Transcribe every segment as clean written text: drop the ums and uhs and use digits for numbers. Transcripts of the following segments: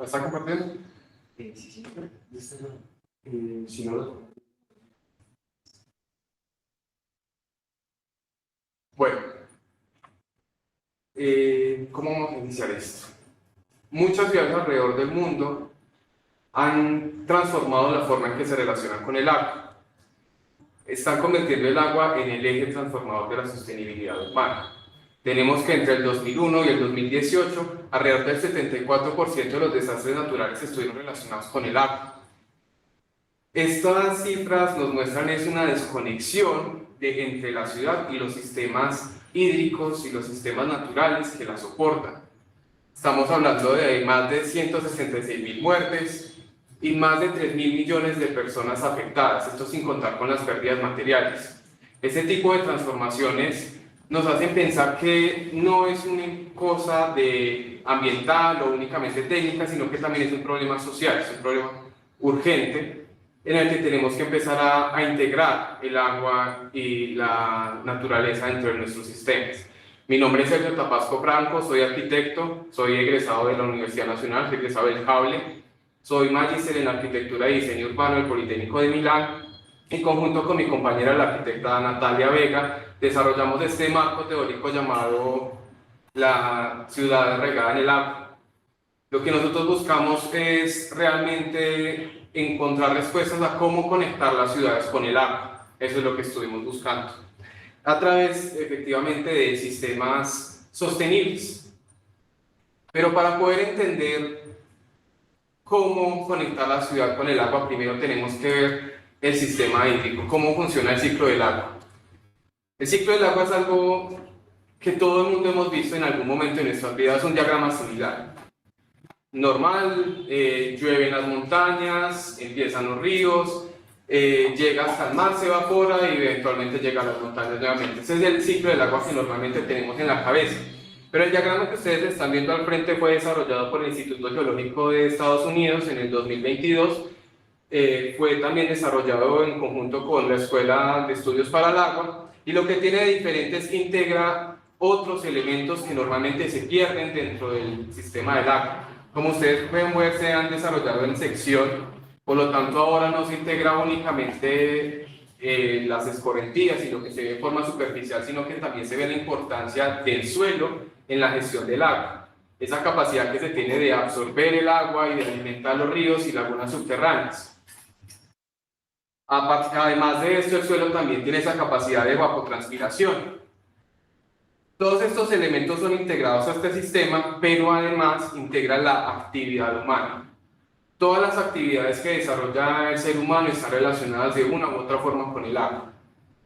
¿La está compartiendo? Sí, sí. Si no lo... Bueno, ¿cómo vamos a iniciar esto? Muchas ciudades alrededor del mundo han transformado la forma en que se relacionan con el agua. Están convirtiendo el agua en el eje transformador de la sostenibilidad urbana. Tenemos que entre el 2001 y el 2018, alrededor del 74% de los desastres naturales estuvieron relacionados con el agua. Estas cifras nos muestran una desconexión entre la ciudad y los sistemas hídricos y los sistemas naturales que la soportan. Estamos hablando de más de 166.000 muertes y más de 3.000 millones de personas afectadas, esto sin contar con las pérdidas materiales. Este tipo de transformaciones nos hacen pensar que no es una cosa ambiental o únicamente técnica, sino que también es un problema social, es un problema urgente en el que tenemos que empezar a integrar el agua y la naturaleza dentro de nuestros sistemas. Mi nombre es Sergio Tapasco Franco, soy arquitecto, soy egresado de la Universidad Nacional, soy egresado del Cable, soy magíster en Arquitectura y Diseño Urbano del Politécnico de Milán y conjunto con mi compañera la arquitecta Natalia Vega desarrollamos este marco teórico llamado la ciudad regada en el agua. Lo que nosotros buscamos es realmente encontrar respuestas a cómo conectar las ciudades con el agua. Eso es lo que estuvimos buscando a través efectivamente de sistemas sostenibles. Pero para poder entender cómo conectar la ciudad con el agua, primero tenemos que ver el sistema hídrico, cómo funciona el ciclo del agua. El ciclo del agua es algo que todo el mundo hemos visto en algún momento en nuestras vidas, es un diagrama similar. Normal, llueve en las montañas, empiezan los ríos, llega hasta el mar, se evapora y eventualmente llega a las montañas nuevamente. Ese es el ciclo del agua que normalmente tenemos en la cabeza. Pero el diagrama que ustedes están viendo al frente fue desarrollado por el Instituto Geológico de Estados Unidos en el 2022. Fue también desarrollado en conjunto con la Escuela de Estudios para el Agua, y lo que tiene de diferente es que integra otros elementos que normalmente se pierden dentro del sistema del agua. Como ustedes pueden ver, se han desarrollado en sección, por lo tanto ahora no se integra únicamente las escorrentías y lo que se ve de forma superficial, sino que también se ve la importancia del suelo en la gestión del agua. Esa capacidad que se tiene de absorber el agua y de alimentar los ríos y lagunas subterráneas. Además de esto, el suelo también tiene esa capacidad de evapotranspiración. Todos estos elementos son integrados a este sistema, pero además integran la actividad humana. Todas las actividades que desarrolla el ser humano están relacionadas de una u otra forma con el agua.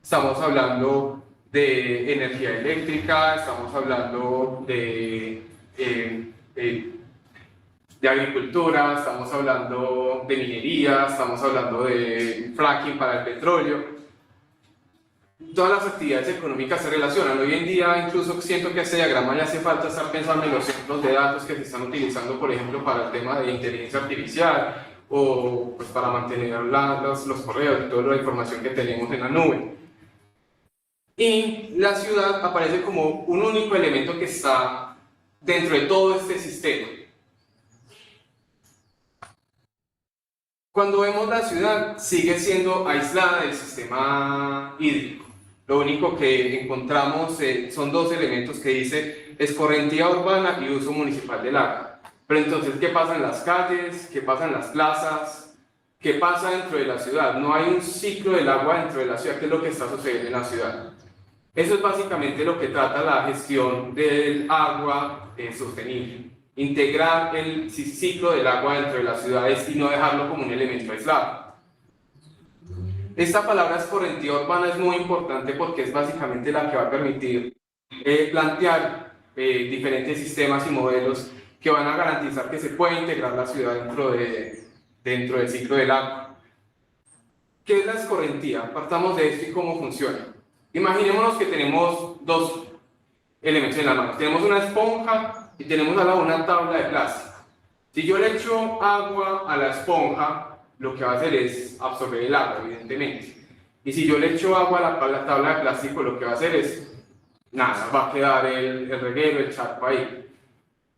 Estamos hablando de energía eléctrica, estamos hablando de agricultura, estamos hablando de minería, estamos hablando de fracking para el petróleo. Todas las actividades económicas se relacionan. Hoy en día incluso siento que este diagrama le hace falta estar pensando en los centros de datos que se están utilizando, por ejemplo, para el tema de inteligencia artificial o pues, para mantener los correos y toda la información que tenemos en la nube. Y la ciudad aparece como un único elemento que está dentro de todo este sistema. Cuando vemos la ciudad, sigue siendo aislada del sistema hídrico. Lo único que encontramos son dos elementos que dice escorrentía urbana y uso municipal del agua. Pero entonces, ¿qué pasa en las calles? ¿Qué pasa en las plazas? ¿Qué pasa dentro de la ciudad? No hay un ciclo del agua dentro de la ciudad. ¿Qué es lo que está sucediendo en la ciudad? Eso es básicamente lo que trata la gestión del agua sostenible. Integrar el ciclo del agua dentro de las ciudades y no dejarlo como un elemento aislado. Esta palabra escorrentía urbana es muy importante porque es básicamente la que va a permitir plantear diferentes sistemas y modelos que van a garantizar que se puede integrar la ciudad dentro del ciclo del agua. ¿Qué es la escorrentía? Partamos de esto y cómo funciona. Imaginémonos que tenemos dos elementos en la mano. Tenemos una esponja y tenemos al lado una tabla de plástico. Si yo le echo agua a la esponja, lo que va a hacer es absorber el agua, evidentemente. Y si yo le echo agua a la tabla de plástico, lo que va a hacer es nada, va a quedar el reguero, el charco ahí.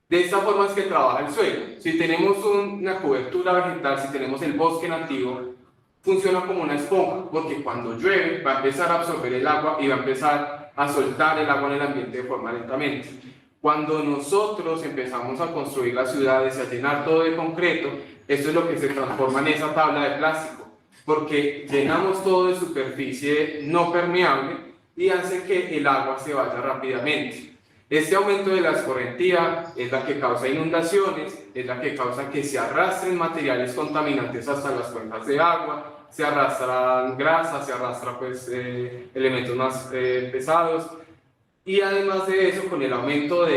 De esta forma es que trabaja el suelo. Si tenemos una cobertura vegetal, si tenemos el bosque nativo, funciona como una esponja, porque cuando llueve va a empezar a absorber el agua y va a empezar a soltar el agua en el ambiente de forma lentamente. Cuando nosotros empezamos a construir las ciudades y a llenar todo de concreto, esto es lo que se transforma en esa tabla de plástico, porque llenamos todo de superficie no permeable y hace que el agua se vaya rápidamente. Este aumento de la escorrentía es la que causa inundaciones, es la que causa que se arrastren materiales contaminantes hasta las cuencas de agua, se arrastran grasas, se arrastran pues, elementos más pesados, y además de eso, con el aumento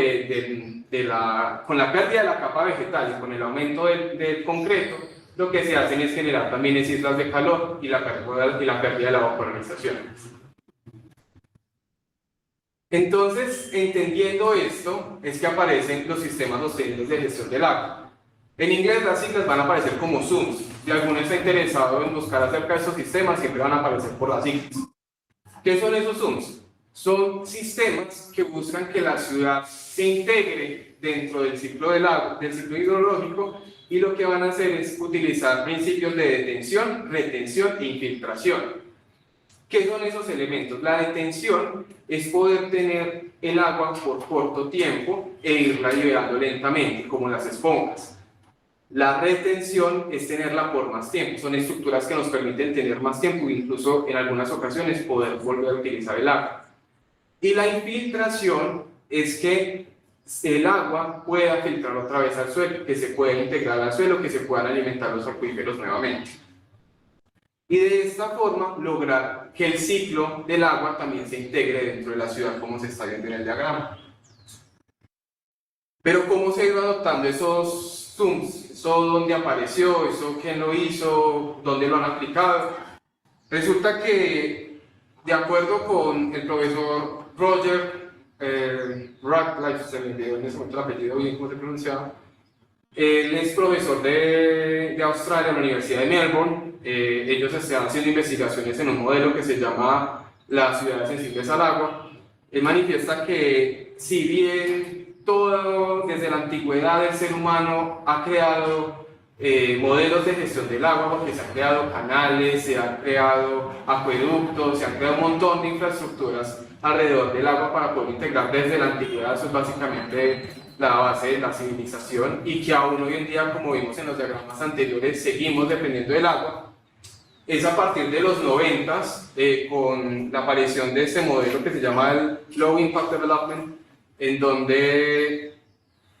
con la pérdida de la capa vegetal y con el aumento del concreto, lo que se hacen es generar también islas de calor y la pérdida de la vaporización. Entonces, entendiendo esto, es que aparecen los sistemas sostenibles de gestión del agua. En inglés las siglas van a aparecer como SUMS. Si alguno está interesado en buscar acerca de estos sistemas, siempre van a aparecer por las siglas. ¿Qué son esos SUMS? Son sistemas que buscan que la ciudad se integre dentro del ciclo del agua, del ciclo hidrológico, y lo que van a hacer es utilizar principios de detención, retención e infiltración. ¿Qué son esos elementos? La detención es poder tener el agua por corto tiempo e irla liberando lentamente, como las esponjas. La retención es tenerla por más tiempo. Son estructuras que nos permiten tener más tiempo e incluso en algunas ocasiones poder volver a utilizar el agua. Y la infiltración es que el agua pueda filtrar otra vez al suelo, que se pueda integrar al suelo, que se puedan alimentar los acuíferos nuevamente. Y de esta forma lograr que el ciclo del agua también se integre dentro de la ciudad, como se está viendo en el diagrama. Pero ¿cómo se ha ido adoptando esos SUMS? ¿Eso dónde apareció? ¿Eso quién lo hizo? ¿Dónde lo han aplicado? Resulta que, de acuerdo con el profesor Roger Ratcliffe, se me olvidó en ese momento el apellido bien cómo se pronunciaba, él es profesor de Australia en la Universidad de Melbourne. Ellos están haciendo investigaciones en un modelo que se llama las ciudades sensibles al agua. Él manifiesta que si bien todo desde la antigüedad el ser humano ha creado modelos de gestión del agua, porque se han creado canales, se han creado acueductos, se han creado un montón de infraestructuras alrededor del agua para poder integrar desde la antigüedad, eso es básicamente la base de la civilización, y que aún hoy en día, como vimos en los diagramas anteriores, seguimos dependiendo del agua. Es a partir de los 90s, con la aparición de este modelo que se llama el Low Impact Development, en donde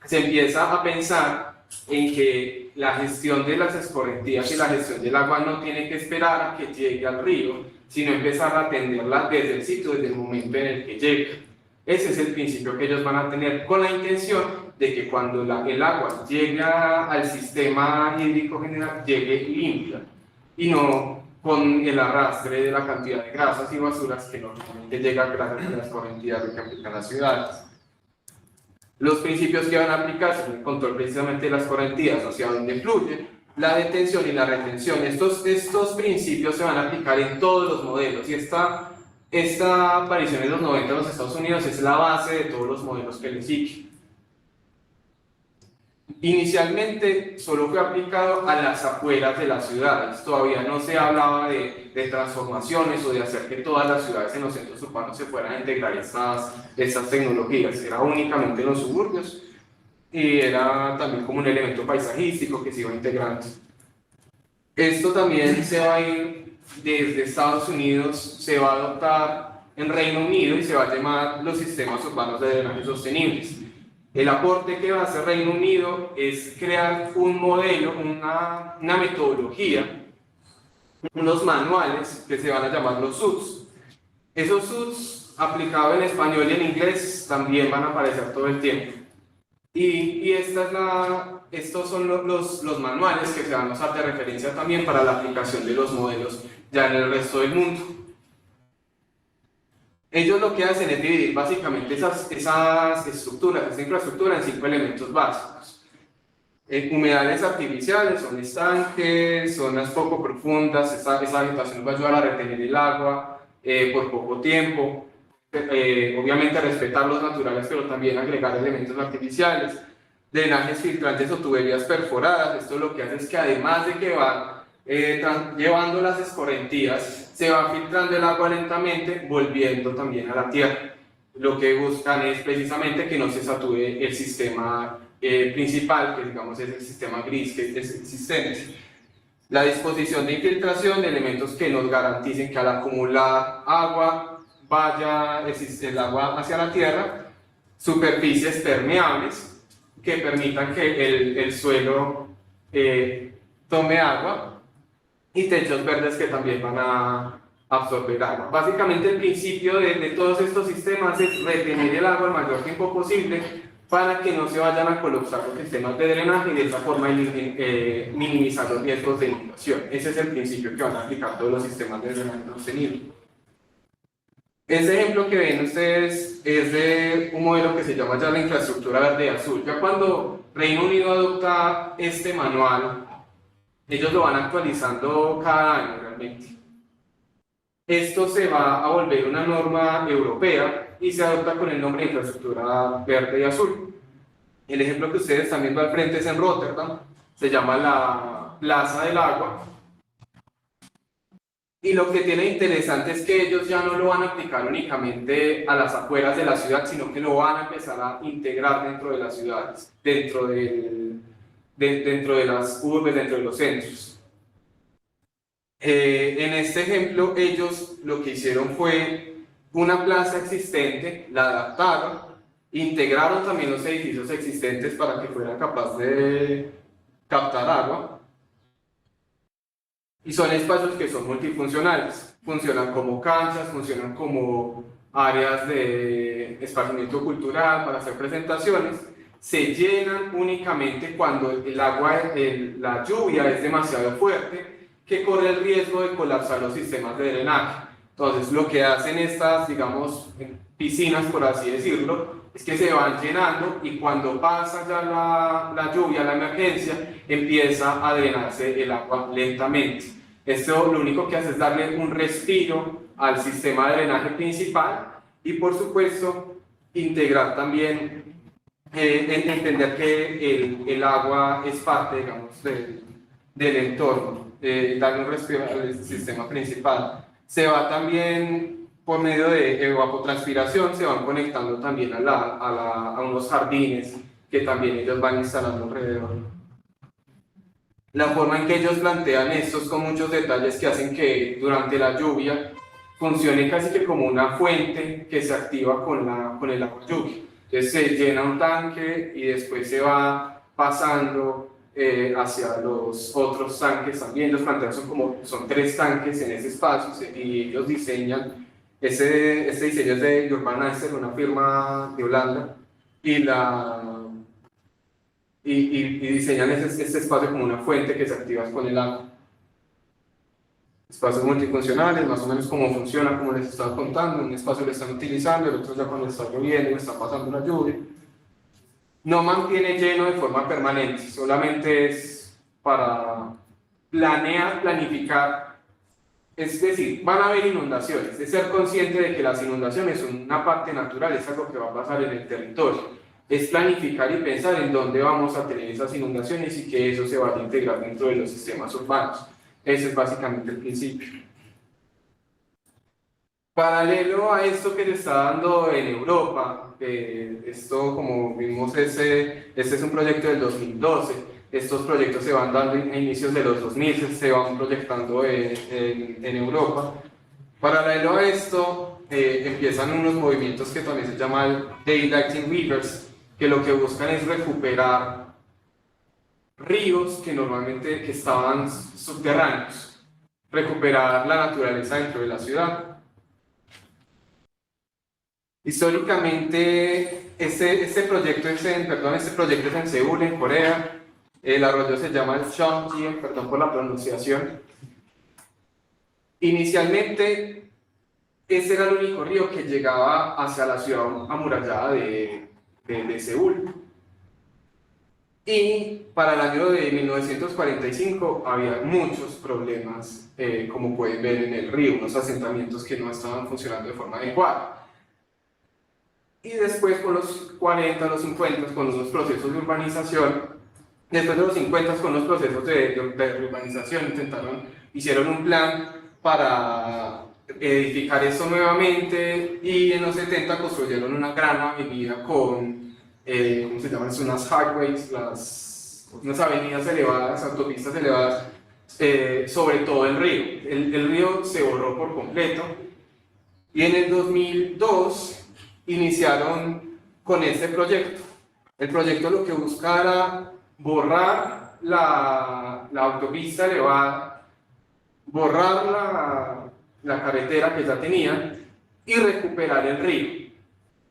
se empieza a pensar en que la gestión de las escorrentías y la gestión del agua no tiene que esperar a que llegue al río, sino empezar a atenderla desde el sitio, desde el momento en el que llega. Ese es el principio que ellos van a tener, con la intención de que cuando el agua llegue al sistema hídrico general, llegue limpia y no con el arrastre de la cantidad de grasas y basuras que normalmente llega gracias a las corrientes que aplican las ciudades. Los principios que van a aplicar son el control precisamente de las corrientes hacia donde fluye, la detención y la retención. Estos principios se van a aplicar en todos los modelos, y esta aparición en los 90 en los Estados Unidos es la base de todos los modelos que les siguen. Inicialmente solo fue aplicado a las afueras de las ciudades, todavía no se hablaba de transformaciones o de hacer que todas las ciudades en los centros urbanos se fueran a integrar estas tecnologías, era únicamente en los suburbios y era también como un elemento paisajístico que se iba integrando. Esto también se va a ir desde Estados Unidos, se va a adoptar en Reino Unido y se va a llamar los sistemas urbanos de drenaje sostenibles. El aporte que va a hacer Reino Unido es crear un modelo, una metodología, unos manuales que se van a llamar los SUDS. Esos SUDS, aplicados en español y en inglés, también van a aparecer todo el tiempo. Y estos son los manuales que se van a usar de referencia también para la aplicación de los modelos ya en el resto del mundo. Ellos lo que hacen es dividir básicamente esas estructuras, esa infraestructura en 5 elementos básicos. Humedales artificiales, son estanques, zonas poco profundas, esa vegetación va a ayudar a retener el agua por poco tiempo. Obviamente respetar los naturales, pero también agregar elementos artificiales. drenajes filtrantes o tuberías perforadas. Esto lo que hace es que además de que va llevando las escorrentías, se va filtrando el agua lentamente, volviendo también a la tierra. Lo que buscan es precisamente que no se sature el sistema principal, que digamos es el sistema gris, que es existente. La disposición de infiltración de elementos que nos garanticen que al acumular agua vaya el agua hacia la tierra, superficies permeables que permitan que el suelo tome agua y techos verdes que también van a absorber agua. Básicamente el principio de todos estos sistemas es retener el agua el mayor tiempo posible para que no se vayan a colapsar los sistemas de drenaje y de esa forma minimizar los riesgos de inundación. Ese es el principio que van a aplicar todos los sistemas de drenaje sostenible. Este ejemplo que ven ustedes es de un modelo que se llama ya la infraestructura verde y azul. Ya cuando Reino Unido adopta este manual, ellos lo van actualizando cada año realmente. Esto se va a volver una norma europea y se adopta con el nombre de infraestructura verde y azul. El ejemplo que ustedes están viendo al frente es en Rotterdam, se llama la Plaza del Agua. Y lo que tiene interesante es que ellos ya no lo van a aplicar únicamente a las afueras de la ciudad, sino que lo van a empezar a integrar dentro de las ciudades, dentro de las urbes, dentro de los centros. En este ejemplo, ellos lo que hicieron fue una plaza existente, la adaptaron, integraron también los edificios existentes para que fueran capaces de captar agua. Y son espacios que son multifuncionales, funcionan como canchas, funcionan como áreas de esparcimiento cultural para hacer presentaciones, se llenan únicamente cuando el agua, la lluvia es demasiado fuerte, que corre el riesgo de colapsar los sistemas de drenaje. Entonces lo que hacen estas, digamos, piscinas, por así decirlo, es que se van llenando y cuando pasa ya la lluvia, la emergencia, empieza a drenarse el agua lentamente. Esto lo único que hace es darle un respiro al sistema de drenaje principal y por supuesto integrar también, entender que el agua es parte, digamos, del entorno, darle un respiro al sistema principal. Se va también por medio de evapotranspiración, se van conectando también a unos jardines que también ellos van instalando alrededor. La forma en que ellos plantean esto es con muchos detalles que hacen que durante la lluvia funcione casi que como una fuente que se activa con el agua lluvia. Entonces se llena un tanque y después se va pasando hacia los otros tanques también. Los plantean son 3 tanques en ese espacio y ellos diseñan, este diseño es de Urban Aster, una firma de Holanda, y diseñan este espacio como una fuente que se activa con el agua. Espacios multifuncionales, más o menos cómo funciona, como les estaba contando. Un espacio lo están utilizando, el otro ya cuando está lloviendo, está pasando la lluvia. No mantiene lleno de forma permanente, solamente es para planear, planificar. Es decir, van a haber inundaciones, es ser consciente de que las inundaciones son una parte natural, es algo que va a pasar en el territorio. Es planificar y pensar en dónde vamos a tener esas inundaciones y que eso se vaya a integrar dentro de los sistemas urbanos. Ese es básicamente el principio. Paralelo a esto que se está dando en Europa, esto como vimos, este es un proyecto del 2012, estos proyectos se van dando a inicios de los 2000, se van proyectando en Europa. Paralelo a esto, empiezan unos movimientos que también se llaman Daylighting Rivers, que lo que buscan es recuperar ríos que normalmente estaban subterráneos, recuperar la naturaleza dentro de la ciudad. Históricamente, este proyecto es en Seúl, en Corea. El arroyo se llama el Cheonggyeong, perdón por la pronunciación. Inicialmente, ese era el único río que llegaba hacia la ciudad amurallada de Seúl. Y para el año de 1945 había muchos problemas, como pueden ver en el río, unos asentamientos que no estaban funcionando de forma adecuada. y después con los 40, los 50, con los procesos de urbanización, después de los 50 con los procesos de urbanización, hicieron un plan para edificar esto nuevamente, y en los 70 construyeron una gran avenida con, ¿cómo se llaman? Unas highways, unas avenidas elevadas, autopistas elevadas, sobre todo el río. El río se borró por completo, y en el 2002 iniciaron con este proyecto. El proyecto lo que buscaba era borrar la autopista elevada, borrar la carretera que ya tenían y recuperar el río.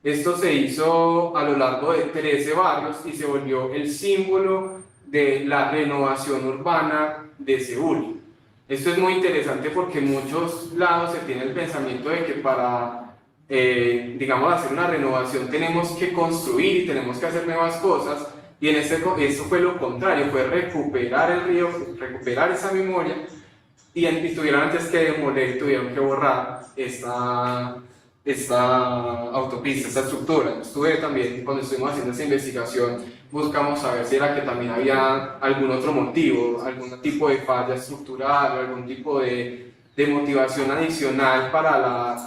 Esto se hizo a lo largo de 13 barrios y se volvió el símbolo de la renovación urbana de Seúl. Esto es muy interesante porque en muchos lados se tiene el pensamiento de que para, digamos, hacer una renovación tenemos que construir y tenemos que hacer nuevas cosas, y esto fue lo contrario, fue recuperar el río, recuperar esa memoria, y tuvieron antes que demoler, tuvieron que borrar esta autopista, esta estructura. Estuve también, cuando estuvimos haciendo esa investigación, buscamos saber si era que también había algún otro motivo, algún tipo de falla estructural, algún tipo de motivación adicional para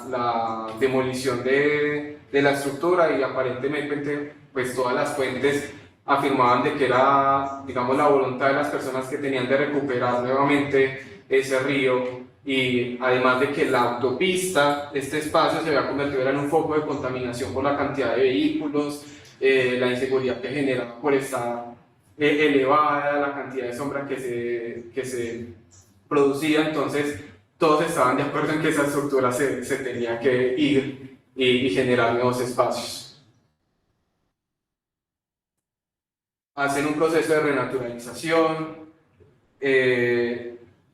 la demolición de la estructura, y aparentemente pues todas las fuentes afirmaban de que era, digamos, la voluntad de las personas que tenían de recuperar nuevamente ese río, y además de que la autopista, este espacio se había convertido en un foco de contaminación por la cantidad de vehículos, la inseguridad que genera por estar elevada, la cantidad de sombra que se producía. Entonces todos estaban de acuerdo en que esa estructura se tenía que ir y generar nuevos espacios. Hacen un proceso de renaturalización.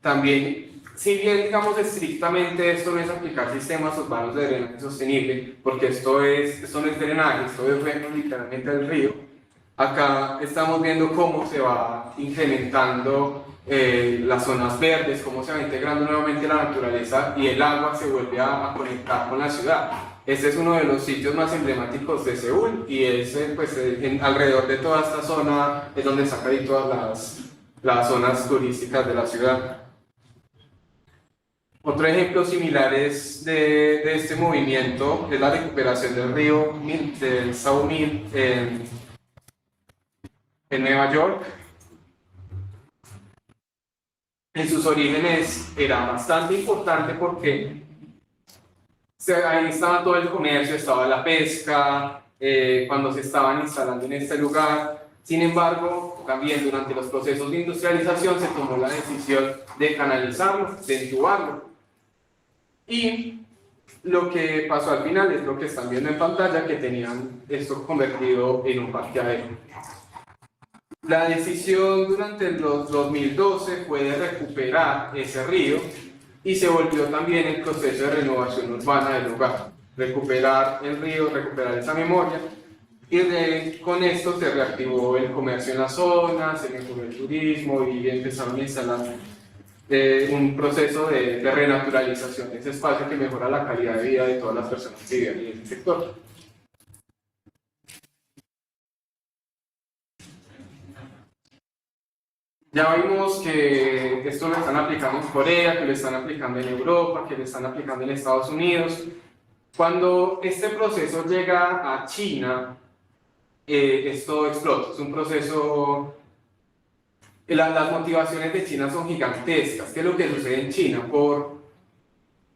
También, si bien digamos estrictamente esto no es aplicar sistemas urbanos de drenaje sostenible, porque esto no es drenaje, esto es reno literalmente del río, acá estamos viendo cómo se va incrementando las zonas verdes, cómo se va integrando nuevamente la naturaleza y el agua se vuelve a conectar con la ciudad. Este es uno de los sitios más emblemáticos de Seúl, y es pues, alrededor de toda esta zona es donde saca ahí todas las zonas turísticas de la ciudad. Otro ejemplo similar de este movimiento es la recuperación del río del Sawmill en Nueva York. En sus orígenes era bastante importante porque ahí estaba todo el comercio, estaba la pesca, cuando se estaban instalando en este lugar. Sin embargo, también durante los procesos de industrialización se tomó la decisión de canalizarlo, de entubarlo. Y lo que pasó al final es lo que están viendo en pantalla, que tenían esto convertido en un parqueadero. La decisión durante los 2012 fue de recuperar ese río, y se volvió también el proceso de renovación urbana del lugar. Recuperar el río, recuperar esa memoria, y con esto se reactivó el comercio en la zona, se mejoró el turismo y empezaron a instalar un proceso de renaturalización de ese espacio que mejora la calidad de vida de todas las personas que viven en ese sector. Ya vimos que esto lo están aplicando en Corea, que lo están aplicando en Europa, que lo están aplicando en Estados Unidos. Cuando este proceso llega a China, esto explota. Es un proceso. Las motivaciones de China son gigantescas. ¿Qué es lo que sucede en China? Por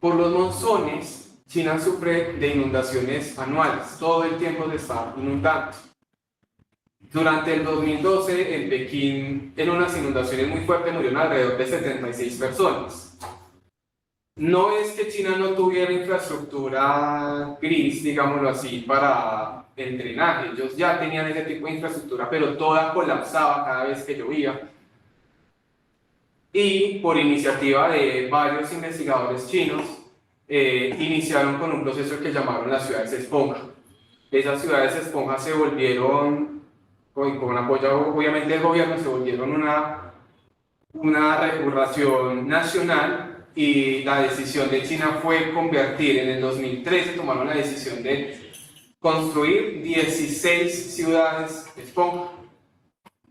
los monzones, China sufre de inundaciones anuales. Todo el tiempo se está inundando. Durante el 2012, en Pekín, en unas inundaciones muy fuertes, murieron alrededor de 76 personas. No es que China no tuviera infraestructura gris, digámoslo así, para el drenaje. Ellos ya tenían ese tipo de infraestructura, pero toda colapsaba cada vez que llovía. Y por iniciativa de varios investigadores chinos, iniciaron con un proceso que llamaron las ciudades esponja. Esas ciudades esponja se volvieron, con apoyo obviamente del gobierno, se volvieron una regulación nacional, y la decisión de China fue convertir, en el 2013 tomaron la decisión de construir 16 ciudades esponja.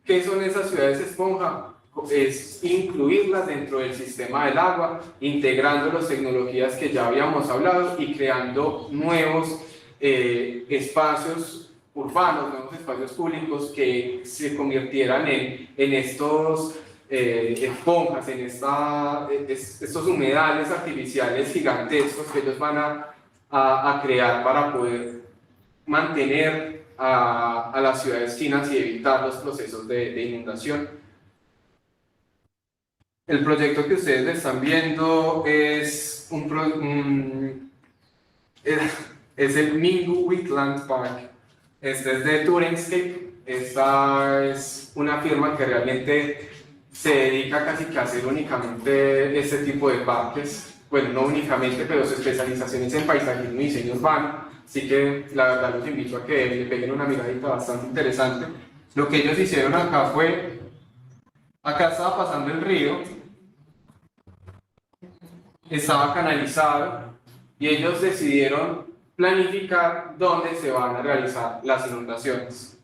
¿Qué son esas ciudades esponja? Es incluirlas dentro del sistema del agua, integrando las tecnologías que ya habíamos hablado y creando nuevos espacios urbanos, nuevos espacios públicos que se convirtieran en estos esponjas, en estos humedales artificiales gigantescos que ellos van a crear para poder mantener a las ciudades chinas y evitar los procesos de inundación. El proyecto que ustedes están viendo es es el Mingu Wetland Park. Este es de Turenscape. Esta es una firma que realmente se dedica casi que a hacer únicamente este tipo de parques. Bueno, no únicamente, pero su especialización es en paisajismo y diseño urbano. Así que la verdad los invito a que le peguen una miradita bastante interesante. Lo que ellos hicieron acá fue, acá estaba pasando el río, estaba canalizado y ellos decidieron planificar dónde se van a realizar las inundaciones.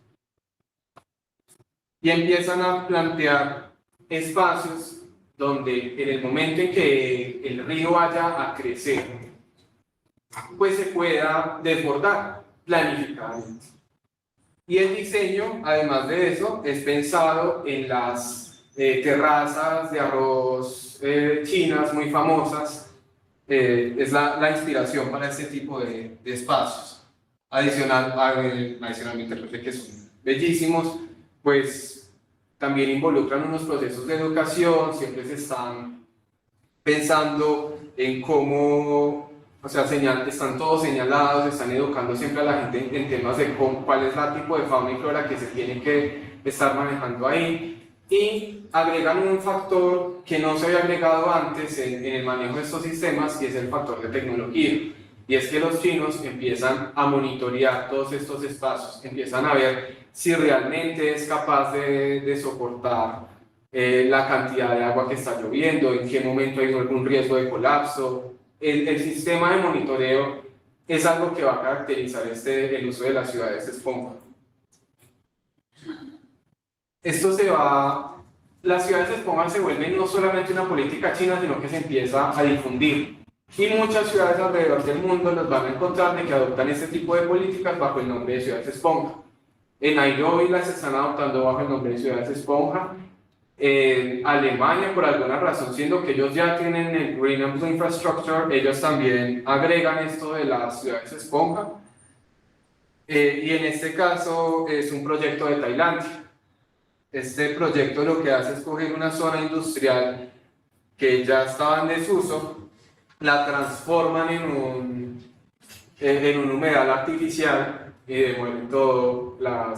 Y empiezan a plantear espacios donde en el momento en que el río vaya a crecer, pues se pueda desbordar planificadamente. Y el diseño, además de eso, es pensado en las terrazas de arroz chinas muy famosas. Es la inspiración para este tipo de espacios. Adicionalmente, pues, que son bellísimos, pues también involucran unos procesos de educación, siempre se están pensando en cómo, o sea, están todos señalados, están educando siempre a la gente en temas de cuál es el tipo de fauna y flora que se tiene que estar manejando ahí, y agregan un factor que no se había agregado antes en el manejo de estos sistemas, y es el factor de tecnología. Y es que los chinos empiezan a monitorear todos estos espacios, empiezan a ver si realmente es capaz de soportar la cantidad de agua que está lloviendo, en qué momento hay algún riesgo de colapso. El sistema de monitoreo es algo que va a caracterizar el uso de las ciudades esponja. Las ciudades esponja se vuelven no solamente una política china, sino que se empieza a difundir. Y muchas ciudades alrededor del mundo los van a encontrar de que adoptan este tipo de políticas bajo el nombre de ciudades esponja. En Nairobi las están adoptando bajo el nombre de ciudades esponja. En Alemania, por alguna razón, siendo que ellos ya tienen el Green and Blue Infrastructure, ellos también agregan esto de las ciudades esponja. Y en este caso es un proyecto de Tailandia. Este proyecto lo que hace es coger una zona industrial que ya estaba en desuso, la transforman en un humedal artificial y demueven toda la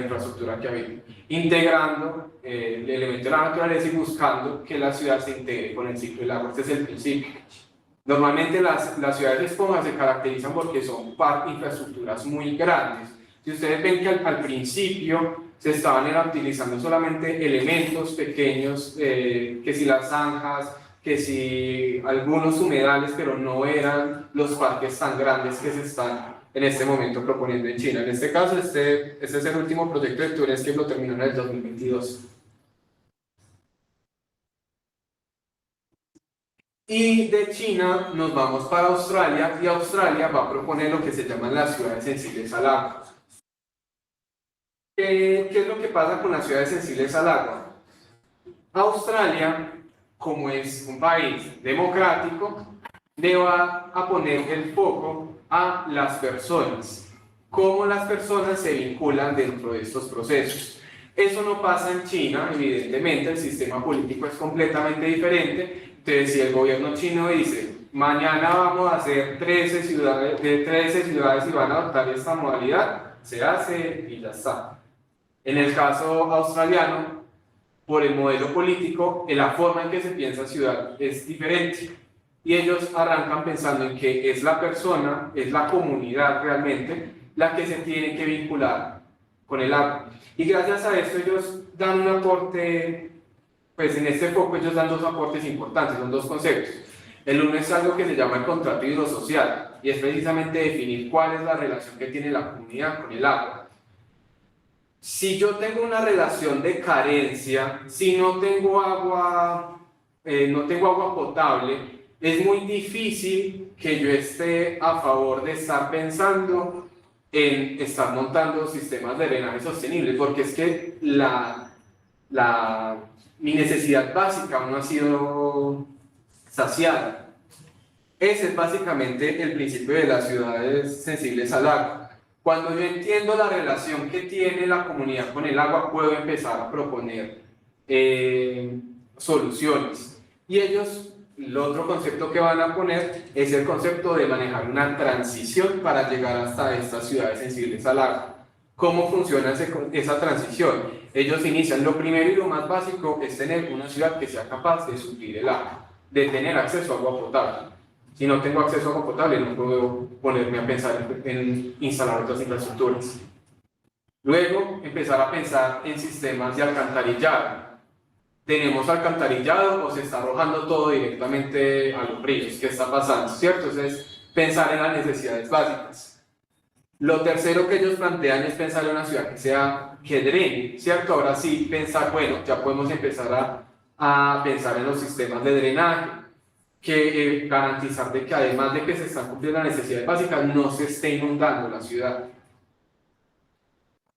infraestructura que había, integrando el elemento de la naturaleza y buscando que la ciudad se integre con el ciclo del agua. Este es el principio. Normalmente las ciudades esponjas se caracterizan porque son infraestructuras muy grandes. Si ustedes ven que al principio se estaban utilizando solamente elementos pequeños, que si las zanjas, que si algunos humedales, pero no eran los parques tan grandes que se están en este momento proponiendo en China. En este caso, este es el último proyecto de Turens que lo terminó en el 2022. Y de China nos vamos para Australia, y Australia va a proponer lo que se llaman las ciudades sensibles al agua. ¿Qué es lo que pasa con las ciudades sensibles al agua? Australia, como es un país democrático, le va a poner el foco a las personas, cómo las personas se vinculan dentro de estos procesos. Eso no pasa en China, evidentemente, el sistema político es completamente diferente. Entonces, si el gobierno chino dice, mañana vamos a hacer 13 ciudades y van a adoptar esta modalidad, se hace y ya está. En el caso australiano, por el modelo político, la forma en que se piensa ciudad es diferente. Y ellos arrancan pensando en que es la persona, es la comunidad realmente, la que se tiene que vincular con el agua. Y gracias a esto ellos dan un aporte, pues en este foco ellos dan dos aportes importantes, son dos conceptos. El uno es algo que se llama el contrato hidrosocial y es precisamente definir cuál es la relación que tiene la comunidad con el agua. Si yo tengo una relación de carencia, si no tengo agua, no tengo agua potable, es muy difícil que yo esté a favor de estar pensando en estar montando sistemas de drenaje sostenibles, porque es que mi necesidad básica aún no ha sido saciada. Ese es básicamente el principio de las ciudades sensibles al agua. Cuando yo entiendo la relación que tiene la comunidad con el agua, puedo empezar a proponer soluciones. Y ellos, el otro concepto que van a poner es el concepto de manejar una transición para llegar hasta estas ciudades sensibles al agua. ¿Cómo funciona esa transición? Ellos inician, lo primero y lo más básico es tener una ciudad que sea capaz de suplir el agua, de tener acceso a agua potable. Si no tengo acceso a agua potable, no puedo ponerme a pensar en instalar otras infraestructuras. Luego, empezar a pensar en sistemas de alcantarillado. ¿Tenemos alcantarillado o se está arrojando todo directamente a los ríos? ¿Qué está pasando? ¿Cierto? Entonces, pensar en las necesidades básicas. Lo tercero que ellos plantean es pensar en una ciudad que drene, ¿cierto? Ahora sí, pensar, bueno, ya podemos empezar a pensar en los sistemas de drenaje, que garantizar de que además de que se están cumpliendo las necesidades básicas, no se esté inundando la ciudad.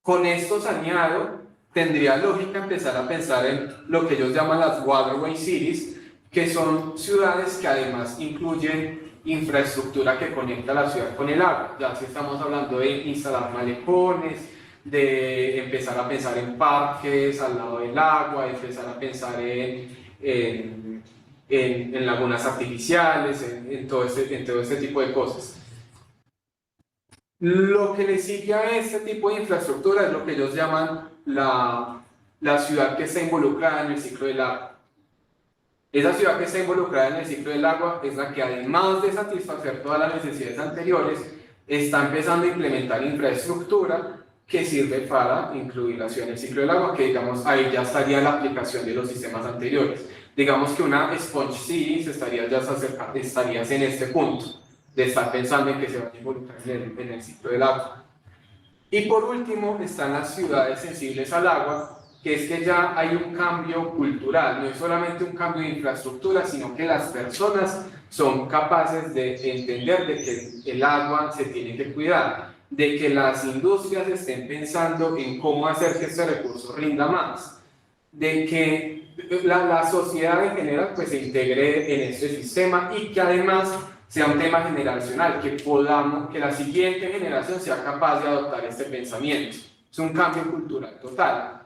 Con estos añado, tendría lógica empezar a pensar en lo que ellos llaman las waterway cities, que son ciudades que además incluyen infraestructura que conecta la ciudad con el agua. Ya si estamos hablando de instalar malecones, de empezar a pensar en parques al lado del agua, de empezar a pensar en lagunas artificiales, en todo este tipo de cosas. Lo que le sigue a este tipo de infraestructura es lo que ellos llaman la ciudad que está involucrada en el ciclo del agua. Esa ciudad que está involucrada en el ciclo del agua es la que, además de satisfacer todas las necesidades anteriores, está empezando a implementar infraestructura que sirve para incluir la ciudad en el ciclo del agua, que digamos ahí ya estaría la aplicación de los sistemas anteriores. Digamos que una Sponge City estarías en este punto de estar pensando en que se van a involucrar en el ciclo del agua. Y por último están las ciudades sensibles al agua, que es que ya hay un cambio cultural, no es solamente un cambio de infraestructura, sino que las personas son capaces de entender de que el agua se tiene que cuidar, de que las industrias estén pensando en cómo hacer que este recurso rinda más, de que la sociedad en general pues, se integre en este sistema y que además sea un tema generacional, que la siguiente generación sea capaz de adoptar este pensamiento. Es un cambio cultural total.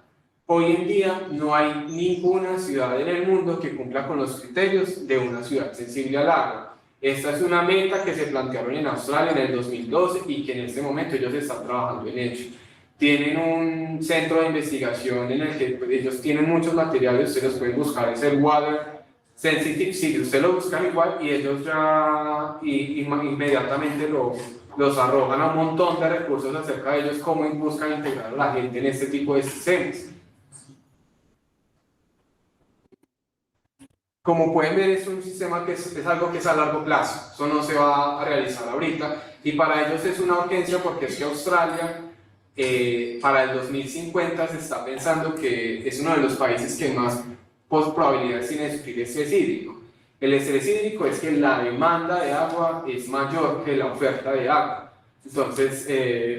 Hoy en día no hay ninguna ciudad en el mundo que cumpla con los criterios de una ciudad sensible al agua. Esta es una meta que se plantearon en Australia en el 2012 y que en este momento ellos están trabajando en ello. Tienen un centro de investigación en el que ellos tienen muchos materiales, ustedes los pueden buscar, es el Water Sensitive City, ustedes lo buscan igual y ellos ya inmediatamente los arrojan a un montón de recursos acerca de ellos, cómo buscan integrar a la gente en este tipo de sistemas. Como pueden ver, es un sistema que es algo que es a largo plazo, eso no se va a realizar ahorita, y para ellos es una urgencia porque es que Australia, para el 2050 se está pensando que es uno de los países que más probabilidades tiene de sufrir estrés hídrico. El estrés hídrico es que la demanda de agua es mayor que la oferta de agua. Entonces,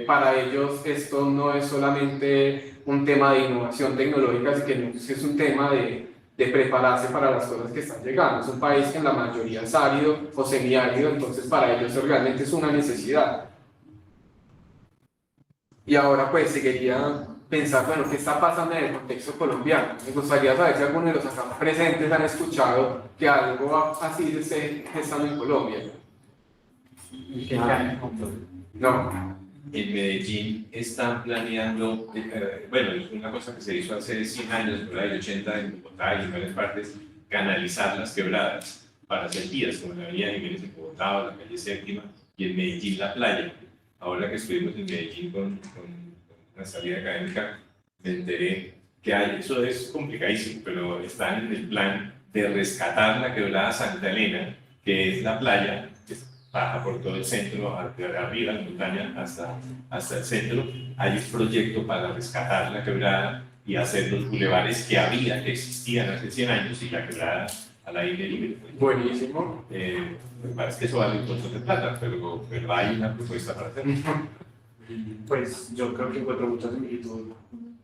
para ellos esto no es solamente un tema de innovación tecnológica, sino que es un tema de prepararse para las cosas que están llegando. Es un país que en la mayoría es árido o semiárido, entonces para ellos realmente es una necesidad. Y ahora pues seguiría pensar, bueno, ¿qué está pasando en el contexto colombiano? Me gustaría saber si algunos de los acá presentes han escuchado que algo así se esté gestando en Colombia. No. En Medellín están planeando, bueno, es una cosa que se hizo hace 100 años, por ahí 80 en Bogotá y en varias partes, canalizar las quebradas para hacer vías, como la avenida Jiménez en Bogotá o la calle Séptima, y en Medellín la playa. Ahora que estuvimos en Medellín con una salida académica, me enteré que hay, eso es complicadísimo, pero están en el plan de rescatar la quebrada Santa Elena, que es la playa, que baja por todo el centro, de arriba, en montaña, hasta el centro. Hay un proyecto para rescatar la quebrada y hacer los bulevares que existían hace 100 años, y la quebrada al aire libre. Buenísimo. Me parece que eso vale un montón de plata, pero hay una propuesta para hacerlo. Pues yo creo que encuentro mucha similitud un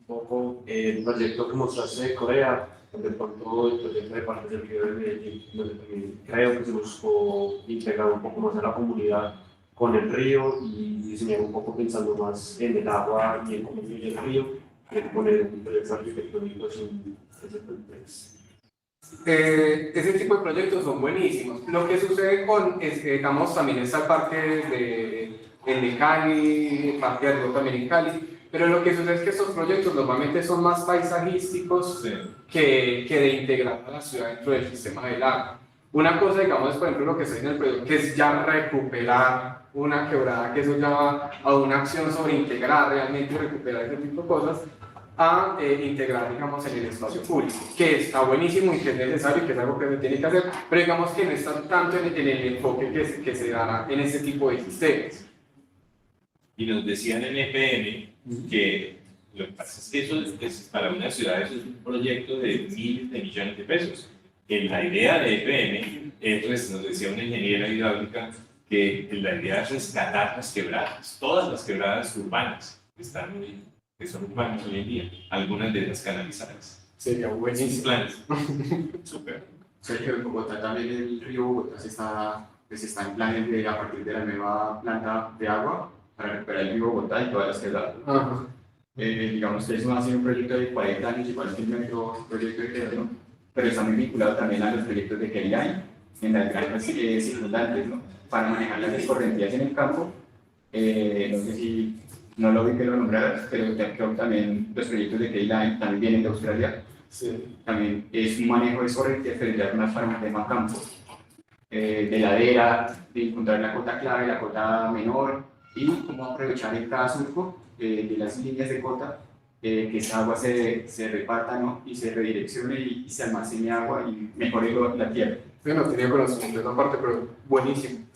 poco el proyecto que mostraste de Corea, donde por todo el proyecto de Parques del Río de Medellín, donde también creo que se buscó integrar un poco más a la comunidad con el río y diseñar un poco pensando más en el agua y en cómo fluye el río, que poner un proyecto arquitectónico en ese contexto. Ese tipo de proyectos son buenísimos. Lo que sucede digamos, también está el parque de Cali, el parque de Río también en Cali, pero lo que sucede es que estos proyectos normalmente son más paisajísticos que de integrar a la ciudad dentro del sistema del agua. Una cosa, digamos, es por ejemplo lo que está en el proyecto, que es ya recuperar una quebrada, que eso ya va a una acción sobre integrar realmente y recuperar ese tipo de cosas, a integrar, digamos, en el espacio público, que está buenísimo y que es necesario y que es algo que se tiene que hacer, pero digamos que no está tanto en el enfoque que se da en ese tipo de sistemas. Y nos decían en EPM que lo que pasa es que eso para una ciudad eso es un proyecto de miles de millones de pesos. La idea de EPM es, nos decía una ingeniera hidráulica, que la idea es rescatar las quebradas, todas las quebradas urbanas que son urbanas hoy en día, algunas de ellas canalizadas. Sería buenísimo. Planes. Súper. Sergio, en Bogotá también el río Bogotá se está en planes de, a partir de la nueva planta de agua, para recuperar el río Bogotá y todas las quebradas. Digamos que eso ha sido un proyecto de 40 años, igual que nuestro proyecto de Quevedo, pero está muy vinculado también a los proyectos de Keyline, en las granjas circundantes, ¿no? Para manejar las escorrentías en el campo. No sé si no lo vi que lo nombraras, pero creo que también los proyectos de Keyline también vienen de Australia. Sí. También es un manejo de escorrentías, pero ya más para un tema campo. De ladera, de encontrar la cota clave, la cota menor, y cómo aprovechar en cada surco de las líneas de cota, que esa agua se reparta, ¿no? Y se redireccione y se almacene agua y mejore la tierra. Yo no tenía conocimiento de esa parte, pero buenísimo.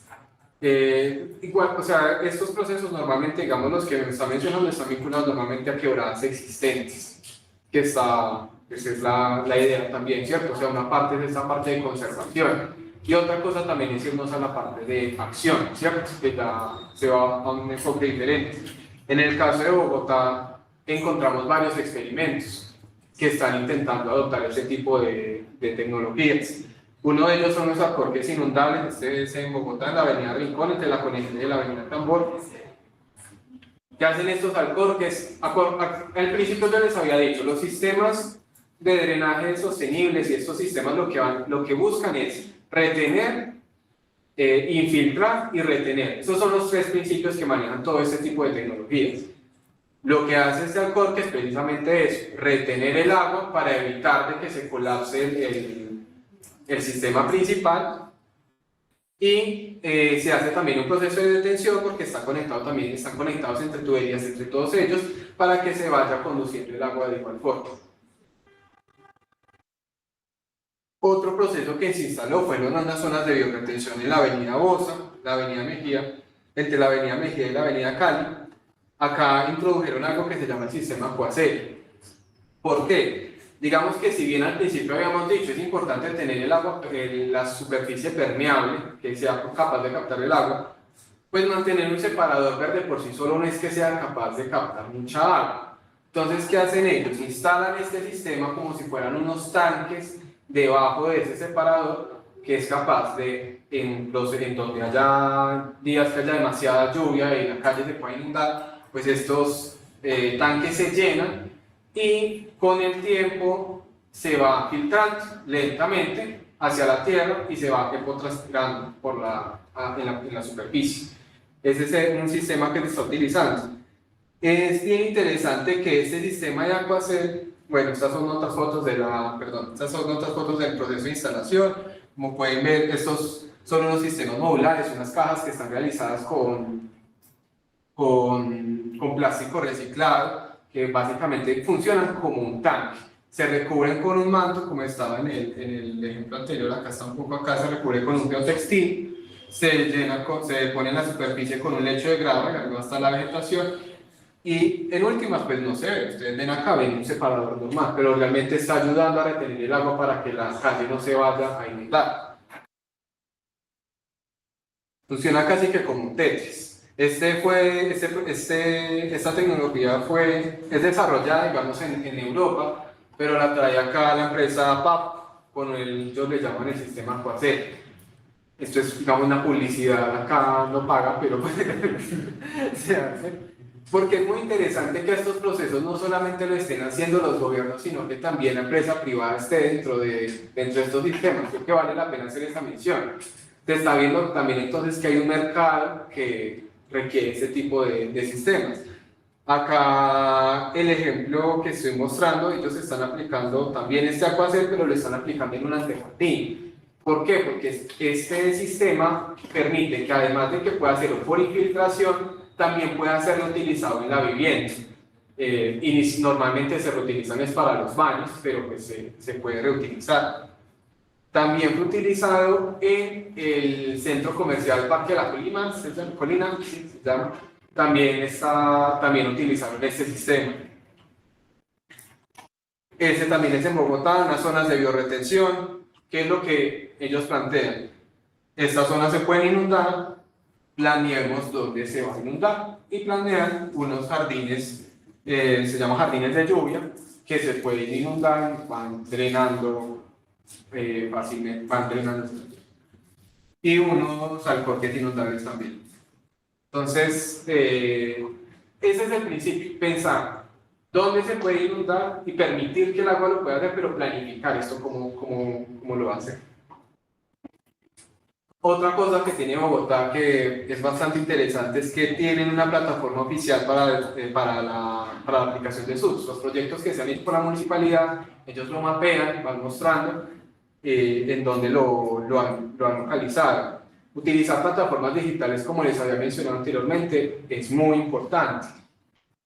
Igual, o sea, estos procesos normalmente, digamos, los que me están mencionando, están vinculados normalmente a quebradas existentes, esa es la idea también, ¿cierto? O sea, una parte es esa parte de conservación. Y otra cosa también es irnos a la parte de acción, ¿cierto? Que ya se va a un enfoque diferente. En el caso de Bogotá, encontramos varios experimentos que están intentando adoptar ese tipo de tecnologías. Uno de ellos son los alcorques inundables. Este es en Bogotá, en la avenida Rincón, entre la conexión de la avenida Tambor. ¿Qué hacen estos alcorques? Al principio yo les había dicho, los sistemas de drenaje sostenibles y estos sistemas lo que buscan es retener, infiltrar y retener. Esos son los tres principios que manejan todo este tipo de tecnologías. Lo que hace este alcorque es precisamente eso, retener el agua para evitar de que se colapse el sistema principal, y se hace también un proceso de detención porque están conectados entre tuberías entre todos ellos para que se vaya conduciendo el agua de igual forma. Otro proceso que se instaló fueron unas zonas de biorretención en la avenida Bosa, la avenida Mejía, entre la avenida Mejía y la avenida Cali. Acá introdujeron algo que se llama el sistema Acuacel. ¿Por qué? Digamos que si bien al principio habíamos dicho es importante tener el agua, la superficie permeable, que sea capaz de captar el agua, pues mantener un separador verde por sí solo no es que sea capaz de captar mucha agua. Entonces, ¿qué hacen ellos? Instalan este sistema como si fueran unos tanques debajo de ese separador, que es capaz de, en donde haya días que haya demasiada lluvia y la calle se pueda inundar, pues estos tanques se llenan y con el tiempo se va filtrando lentamente hacia la tierra y se va transpirando en la superficie. Ese es un sistema que se está utilizando. Es bien interesante que este sistema de Acuacel, bueno, estas son otras fotos del proceso de instalación. Como pueden ver, estos son unos sistemas modulares, unas cajas que están realizadas con plástico reciclado, que básicamente funcionan como un tanque. se recubren con un manto, como estaba en el ejemplo anterior, acá está un poco acá, se recubre con un geotextil, se pone en la superficie con un lecho de grava, y luego está la vegetación, y en últimas pues no se ve, ustedes ven acá, ven un separador normal, pero realmente está ayudando a retener el agua para que la calle no se vaya a inundar. Funciona casi que como un Tetris. Esta tecnología es desarrollada, digamos, en Europa, pero la trae acá la empresa PAP, ellos le llaman el sistema Quasar. Esto es, digamos, una publicidad, acá no paga, pero se hace. Porque es muy interesante que estos procesos no solamente lo estén haciendo los gobiernos, sino que también la empresa privada esté dentro de estos sistemas. Creo que vale la pena hacer esa mención. Se está viendo también entonces que hay un mercado que requiere este tipo de sistemas. Acá el ejemplo que estoy mostrando, ellos están aplicando también este Aquaser, pero lo están aplicando en un antejardín. ¿Por qué? Porque este sistema permite que además de que pueda hacerlo por infiltración, también pueda ser reutilizado en la vivienda. Y normalmente se reutilizan es para los baños, pero pues se puede reutilizar. También fue utilizado en el centro comercial Parque La Colina, sí, se llama. También utilizaron este sistema. Ese también es en Bogotá, unas zonas de biorretención. ¿Qué es lo que ellos plantean? Estas zonas se pueden inundar, planeemos dónde se va a inundar y planean unos jardines, se llaman jardines de lluvia, que se pueden inundar, van drenando fácilmente, van drenando, y unos alcorques inundables también. Entonces, ese es el principio, pensar dónde se puede inundar y permitir que el agua lo pueda hacer, pero planificar esto cómo lo hace. Otra cosa que tiene Bogotá que es bastante interesante es que tienen una plataforma oficial para la aplicación de SUS. Los proyectos que se han hecho por la municipalidad, ellos lo mapean, van mostrando en dónde lo han localizado. Utilizar plataformas digitales, como les había mencionado anteriormente, es muy importante.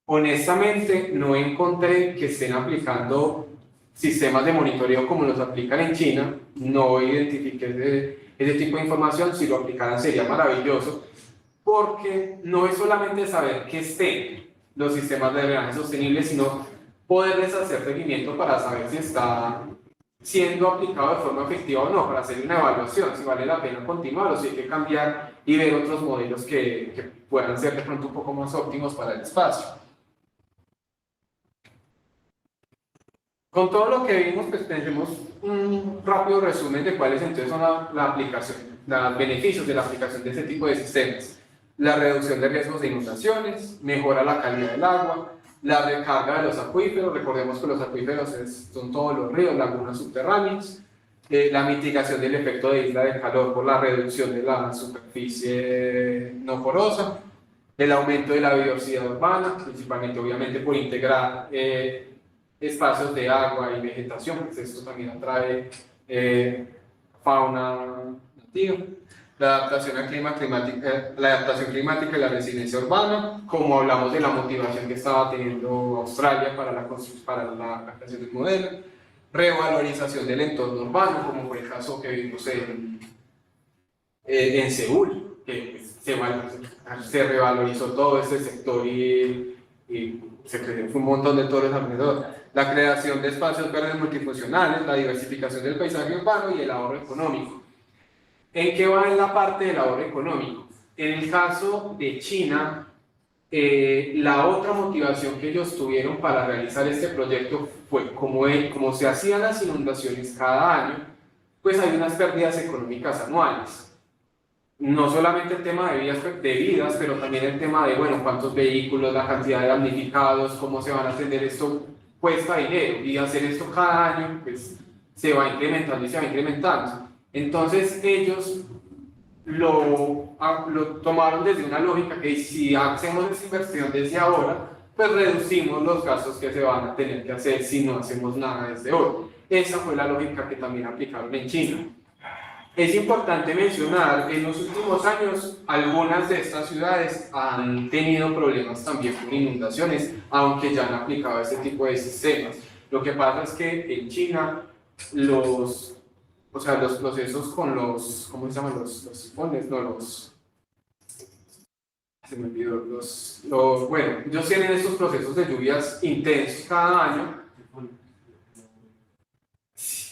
Honestamente, no encontré que estén aplicando sistemas de monitoreo como los aplican en China, no identifiqué ese tipo de información. Si lo aplicaran sería maravilloso, porque no es solamente saber que estén los sistemas de drenaje sostenible, sino poderles hacer seguimiento para saber si está siendo aplicado de forma efectiva o no, para hacer una evaluación, si vale la pena continuar o si hay que cambiar y ver otros modelos que puedan ser de pronto un poco más óptimos para el espacio. Con todo lo que vimos, pues tenemos un rápido resumen de cuáles entonces son la aplicación, los beneficios de la aplicación de este tipo de sistemas. La reducción de riesgos de inundaciones, mejora la calidad del agua, la recarga de los acuíferos, recordemos que los acuíferos son todos los ríos, lagunas subterráneas, la mitigación del efecto de isla de calor por la reducción de la superficie no porosa, el aumento de la biodiversidad urbana, principalmente obviamente por integrar espacios de agua y vegetación, pues esto también atrae fauna nativa. La adaptación climática y la resiliencia urbana, como hablamos de la motivación que estaba teniendo Australia para la creación del modelo, revalorización del entorno urbano, como fue el caso que vimos en Seúl, que se revalorizó todo ese sector y se creó un montón de torres alrededor. La creación de espacios verdes multifuncionales, la diversificación del paisaje urbano y el ahorro económico. ¿En qué va en la parte del ahorro económico? En el caso de China, la otra motivación que ellos tuvieron para realizar este proyecto fue como se hacían las inundaciones cada año, pues hay unas pérdidas económicas anuales. No solamente el tema de vidas, pero también el tema de, bueno, cuántos vehículos, la cantidad de damnificados, cómo se van a atender, esto cuesta dinero, y hacer esto cada año, pues se va incrementando y se va incrementando. Entonces ellos lo tomaron desde una lógica que si hacemos esa inversión desde ahora, pues reducimos los gastos que se van a tener que hacer si no hacemos nada desde hoy. Esa fue la lógica que también aplicaron en China. Es importante mencionar, en los últimos años, algunas de estas ciudades han tenido problemas también con inundaciones, aunque ya han aplicado este tipo de sistemas. Lo que pasa es que en China o sea, los procesos con ¿cómo se llaman? Los sifones, no, se me olvidó, bueno, ellos tienen estos procesos de lluvias intensos cada año.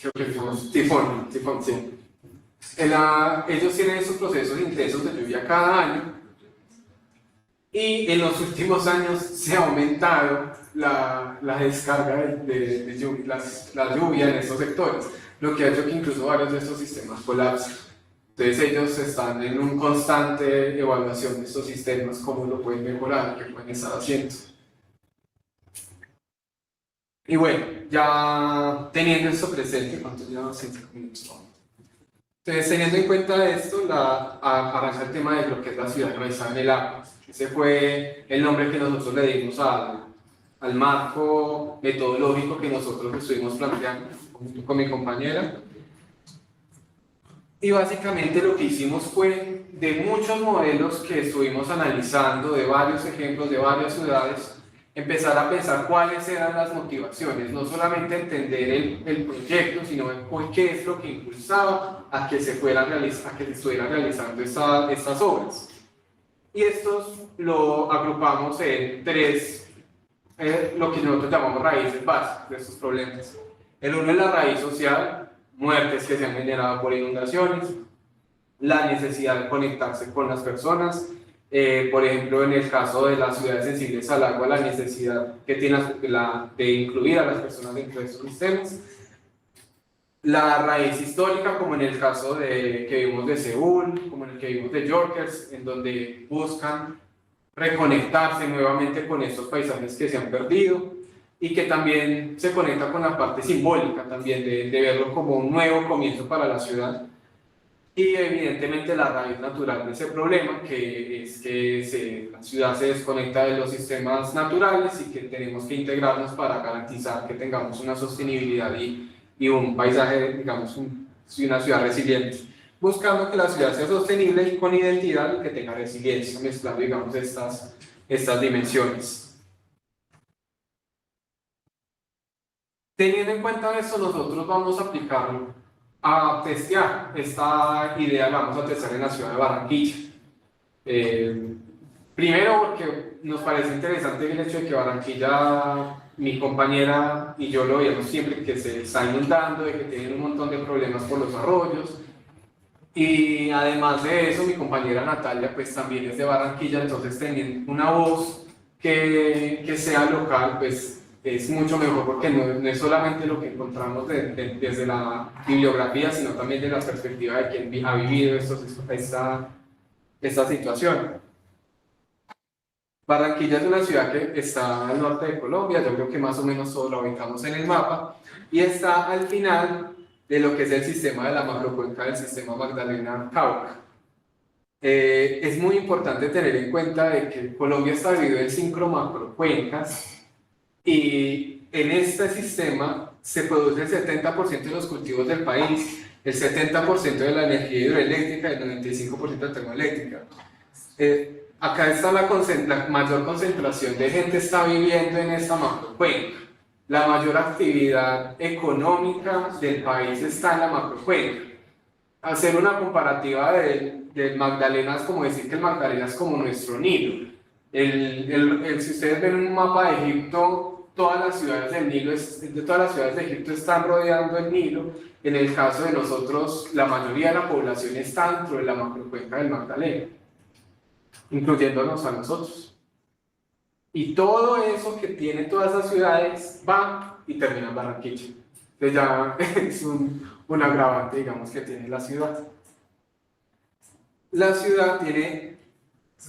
Creo que tifón, sí. Ellos tienen esos procesos intensos de lluvia cada año y en los últimos años se ha aumentado la descarga de lluvia, la lluvia en estos sectores, lo que ha hecho que incluso varios de estos sistemas colapsen. Entonces ellos están en una constante evaluación de estos sistemas, cómo lo pueden mejorar, qué pueden estar haciendo. Y bueno, ya teniendo esto presente, ¿cuánto llevamos? 5 minutos. Entonces, teniendo en cuenta esto, arranca el tema de lo que es la ciudad enraizada en el agua. Ese fue el nombre que nosotros le dimos al marco metodológico que nosotros estuvimos planteando junto con mi compañera. Y básicamente lo que hicimos fue, de muchos modelos que estuvimos analizando, de varios ejemplos, de varias ciudades, empezar a pensar cuáles eran las motivaciones, no solamente entender el proyecto, sino qué es lo que impulsaba a que se estuvieran realizando estas obras. Y estos lo agrupamos en 3, lo que nosotros llamamos raíces básicas de estos problemas. El uno es la raíz social, muertes que se han generado por inundaciones, la necesidad de conectarse con las personas, por ejemplo, en el caso de las ciudades sensibles al agua, la necesidad que tiene de incluir a las personas dentro de estos sistemas. La raíz histórica, como en el caso que vimos de Seúl, como en el que vimos de Yorkers, en donde buscan reconectarse nuevamente con estos paisajes que se han perdido y que también se conecta con la parte simbólica también de verlo como un nuevo comienzo para la ciudad. Y evidentemente la raíz natural de ese problema, que es que la ciudad se desconecta de los sistemas naturales y que tenemos que integrarnos para garantizar que tengamos una sostenibilidad y un paisaje, digamos, una ciudad resiliente, buscando que la ciudad sea sostenible y con identidad y que tenga resiliencia, mezclando, digamos, estas dimensiones. Teniendo en cuenta esto, nosotros vamos a aplicarlo a testear esta idea, la vamos a testear en la ciudad de Barranquilla. Primero porque nos parece interesante el hecho de que Barranquilla, mi compañera y yo lo veíamos siempre, que se está inundando, de que tienen un montón de problemas por los arroyos, y además de eso mi compañera Natalia pues también es de Barranquilla, entonces teniendo una voz que sea local pues es mucho mejor, porque no es solamente lo que encontramos desde la bibliografía, sino también de la perspectiva de quien ha vivido esta situación. Barranquilla es una ciudad que está al norte de Colombia, yo creo que más o menos todos la ubicamos en el mapa, y está al final de lo que es el sistema de la macrocuenca del sistema Magdalena-Cauca. Es muy importante tener en cuenta de que Colombia está dividido en 5 macrocuencas, y en este sistema se produce el 70% de los cultivos del país, el 70% de la energía hidroeléctrica y el 95% de termoeléctrica. Acá está la mayor concentración de gente está viviendo en esta macrocuenca. La mayor actividad económica del país está en la macrocuenca. Hacer una comparativa del Magdalena es como decir que el Magdalena es como nuestro Nilo. Si ustedes ven un mapa de Egipto, todas las ciudades de Egipto están rodeando el Nilo. En el caso de nosotros, la mayoría de la población está dentro de la macrocuenca del Magdalena, incluyéndonos a nosotros. Y todo eso que tienen todas esas ciudades va y termina en Barranquilla. Entonces ya es un agravante, digamos, que tiene la ciudad. La ciudad tiene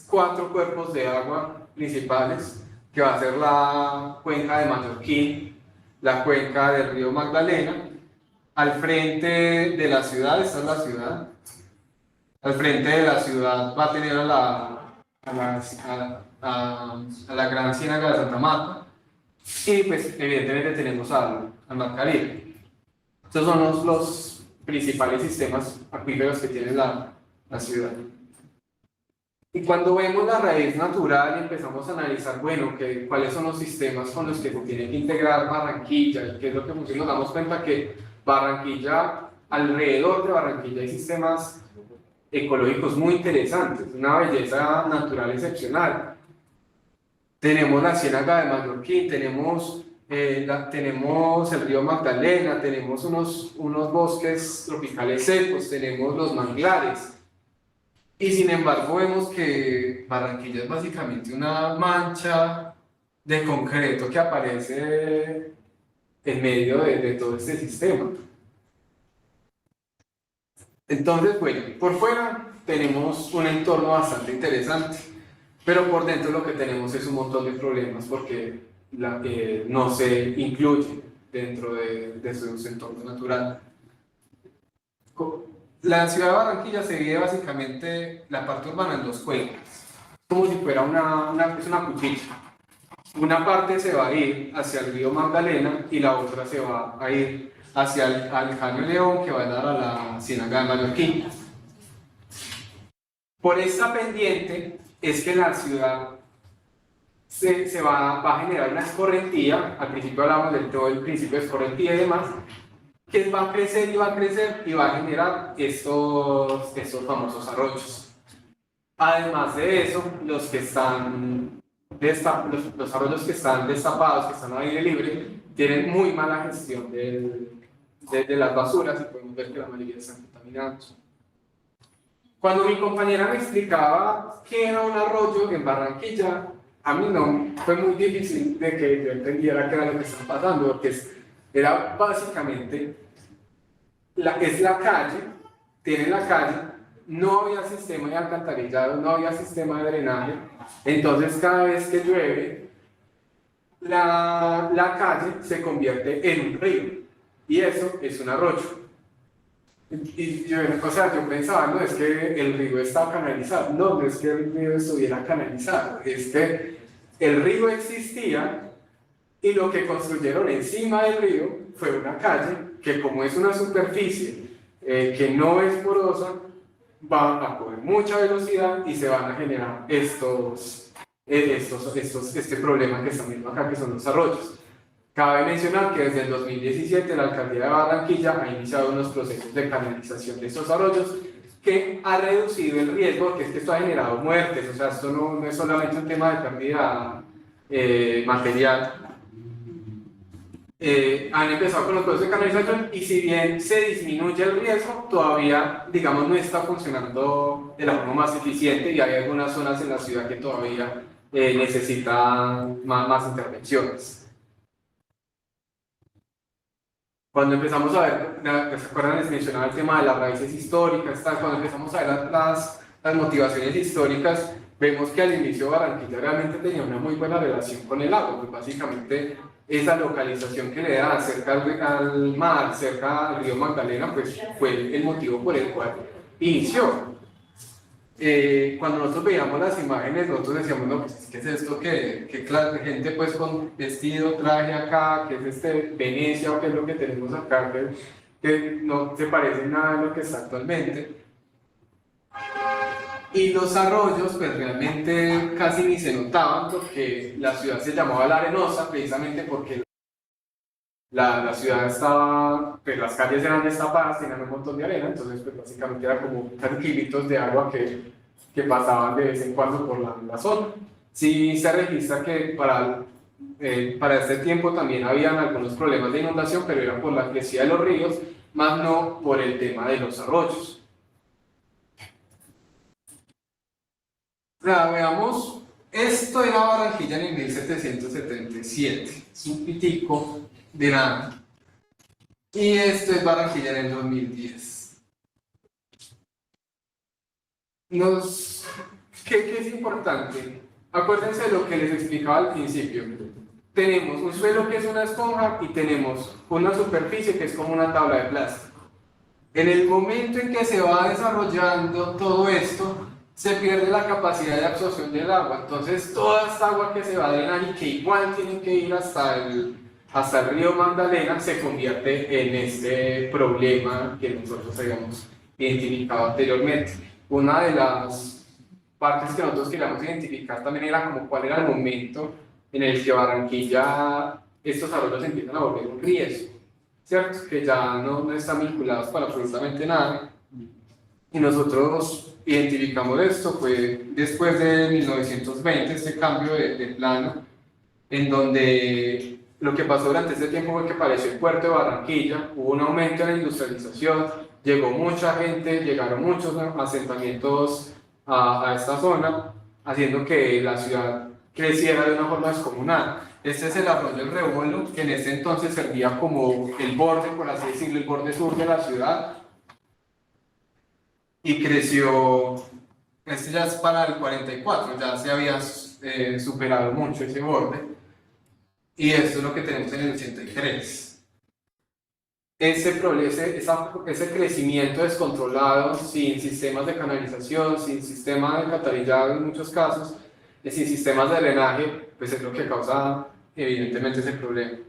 4 cuerpos de agua principales, que va a ser la cuenca de Mallorquín, la cuenca del río Magdalena. Al frente de la ciudad, esta es la ciudad, al frente de la ciudad va a tener a la gran ciénaga de Santa Marta, y pues evidentemente tenemos al Mar Caribe. Estos son los principales sistemas acuíferos que tiene la ciudad. Y cuando vemos la raíz natural y empezamos a analizar, bueno, cuáles son los sistemas con los que se tiene que integrar Barranquilla y qué es lo que funciona, nos damos cuenta que Barranquilla, alrededor de Barranquilla hay sistemas ecológicos muy interesantes, una belleza natural excepcional. Tenemos la Ciénaga de Mallorquín, tenemos el río Magdalena, tenemos unos bosques tropicales secos, tenemos los manglares. Y sin embargo vemos que Barranquilla es básicamente una mancha de concreto que aparece en medio de todo este sistema. Entonces, bueno, por fuera tenemos un entorno bastante interesante, pero por dentro lo que tenemos es un montón de problemas porque no se incluye dentro de su entorno natural. La ciudad de Barranquilla se divide básicamente la parte urbana en dos cuencas, como si fuera es una cuchilla. Una parte se va a ir hacia el río Magdalena y la otra se va a ir hacia el Caño León, que va a dar a la Ciénaga de Mallorquín. Por esta pendiente es que la ciudad se va a generar una escorrentía. Al principio hablamos de todo el principio de escorrentía y demás, que va a crecer y va a crecer y va a generar estos famosos arroyos. Además de eso, los arroyos que están destapados, que están al aire libre, tienen muy mala gestión de las basuras y podemos ver que la mayoría están contaminados. Cuando mi compañera me explicaba qué era un arroyo en Barranquilla, a mí no fue muy difícil de que yo entendiera qué era lo que estaba pasando, porque era básicamente, es la calle, tiene la calle, no había sistema de alcantarillado, no había sistema de drenaje, entonces cada vez que llueve, la calle se convierte en un río, y eso es un arroyo. Y yo pensaba, no es que el río está canalizado, no es que el río estuviera canalizado, es que el río existía y lo que construyeron encima del río fue una calle que, como es una superficie que no es porosa, va a coger mucha velocidad y se van a generar este problema que están viendo acá, que son los arroyos. Cabe mencionar que desde el 2017 la alcaldía de Barranquilla ha iniciado unos procesos de canalización de estos arroyos que ha reducido el riesgo, porque es que esto ha generado muertes, o sea, esto no es solamente un tema de pérdida material. Han empezado con los procesos de canalización y si bien se disminuye el riesgo, todavía, digamos, no está funcionando de la forma más eficiente y hay algunas zonas en la ciudad que todavía necesitan más intervenciones. Cuando empezamos a ver, ¿se acuerdan? Les mencionaba el tema de las raíces históricas, cuando empezamos a ver las motivaciones históricas, vemos que al inicio Barranquilla realmente tenía una muy buena relación con el agua, pues básicamente esa localización que le da cerca al mar, cerca al río Magdalena, pues fue el motivo por el cual inició. Cuando nosotros veíamos las imágenes, nosotros decíamos, no, pues, ¿qué es esto? ¿Qué clase de gente pues con vestido, traje acá? ¿Qué es Venecia o qué es lo que tenemos acá? Que no se parece nada a lo que está actualmente. Y los arroyos pues realmente casi ni se notaban porque la ciudad se llamaba La Arenosa precisamente porque la ciudad estaba, pues las calles eran destapadas, tenían un montón de arena, entonces pues básicamente era como tranquilitos de agua que pasaban de vez en cuando por la zona. Sí se registra que para este tiempo también habían algunos problemas de inundación, pero era por la crecida de los ríos, más no por el tema de los arroyos. O sea, veamos, esto era Barranquilla en el 1777, es un pitico de nada. Y esto es Barranquilla en el 2010. ¿Qué es importante? Acuérdense de lo que les explicaba al principio. Tenemos un suelo que es una esponja y tenemos una superficie que es como una tabla de plástico. En el momento en que se va desarrollando todo esto, se pierde la capacidad de absorción del agua. Entonces, toda esta agua que se va a drenar y que igual tiene que ir hasta el río Magdalena se convierte en este problema que nosotros habíamos identificado anteriormente. Una de partes que nosotros queríamos identificar también era como cuál era el momento en el que Barranquilla, estos arroyos empiezan a volver un riesgo, ¿cierto? Que ya no están vinculados para absolutamente nada. Y nosotros identificamos esto, fue después de 1920, este cambio de plano, en donde lo que pasó durante este tiempo fue que apareció el puerto de Barranquilla, hubo un aumento en la industrialización, llegó mucha gente, llegaron muchos asentamientos a esta zona, haciendo que la ciudad creciera de una forma descomunal. Este es el arroyo El Rebolo, que en ese entonces servía como el borde, por así decirlo, el borde sur de la ciudad, y creció, este ya es para el 44, ya se había superado mucho ese borde, y esto es lo que tenemos en el 83. Ese crecimiento descontrolado, sin sistemas de canalización, sin sistema de alcantarillado en muchos casos, sin sistemas de drenaje, pues es lo que causa evidentemente ese problema.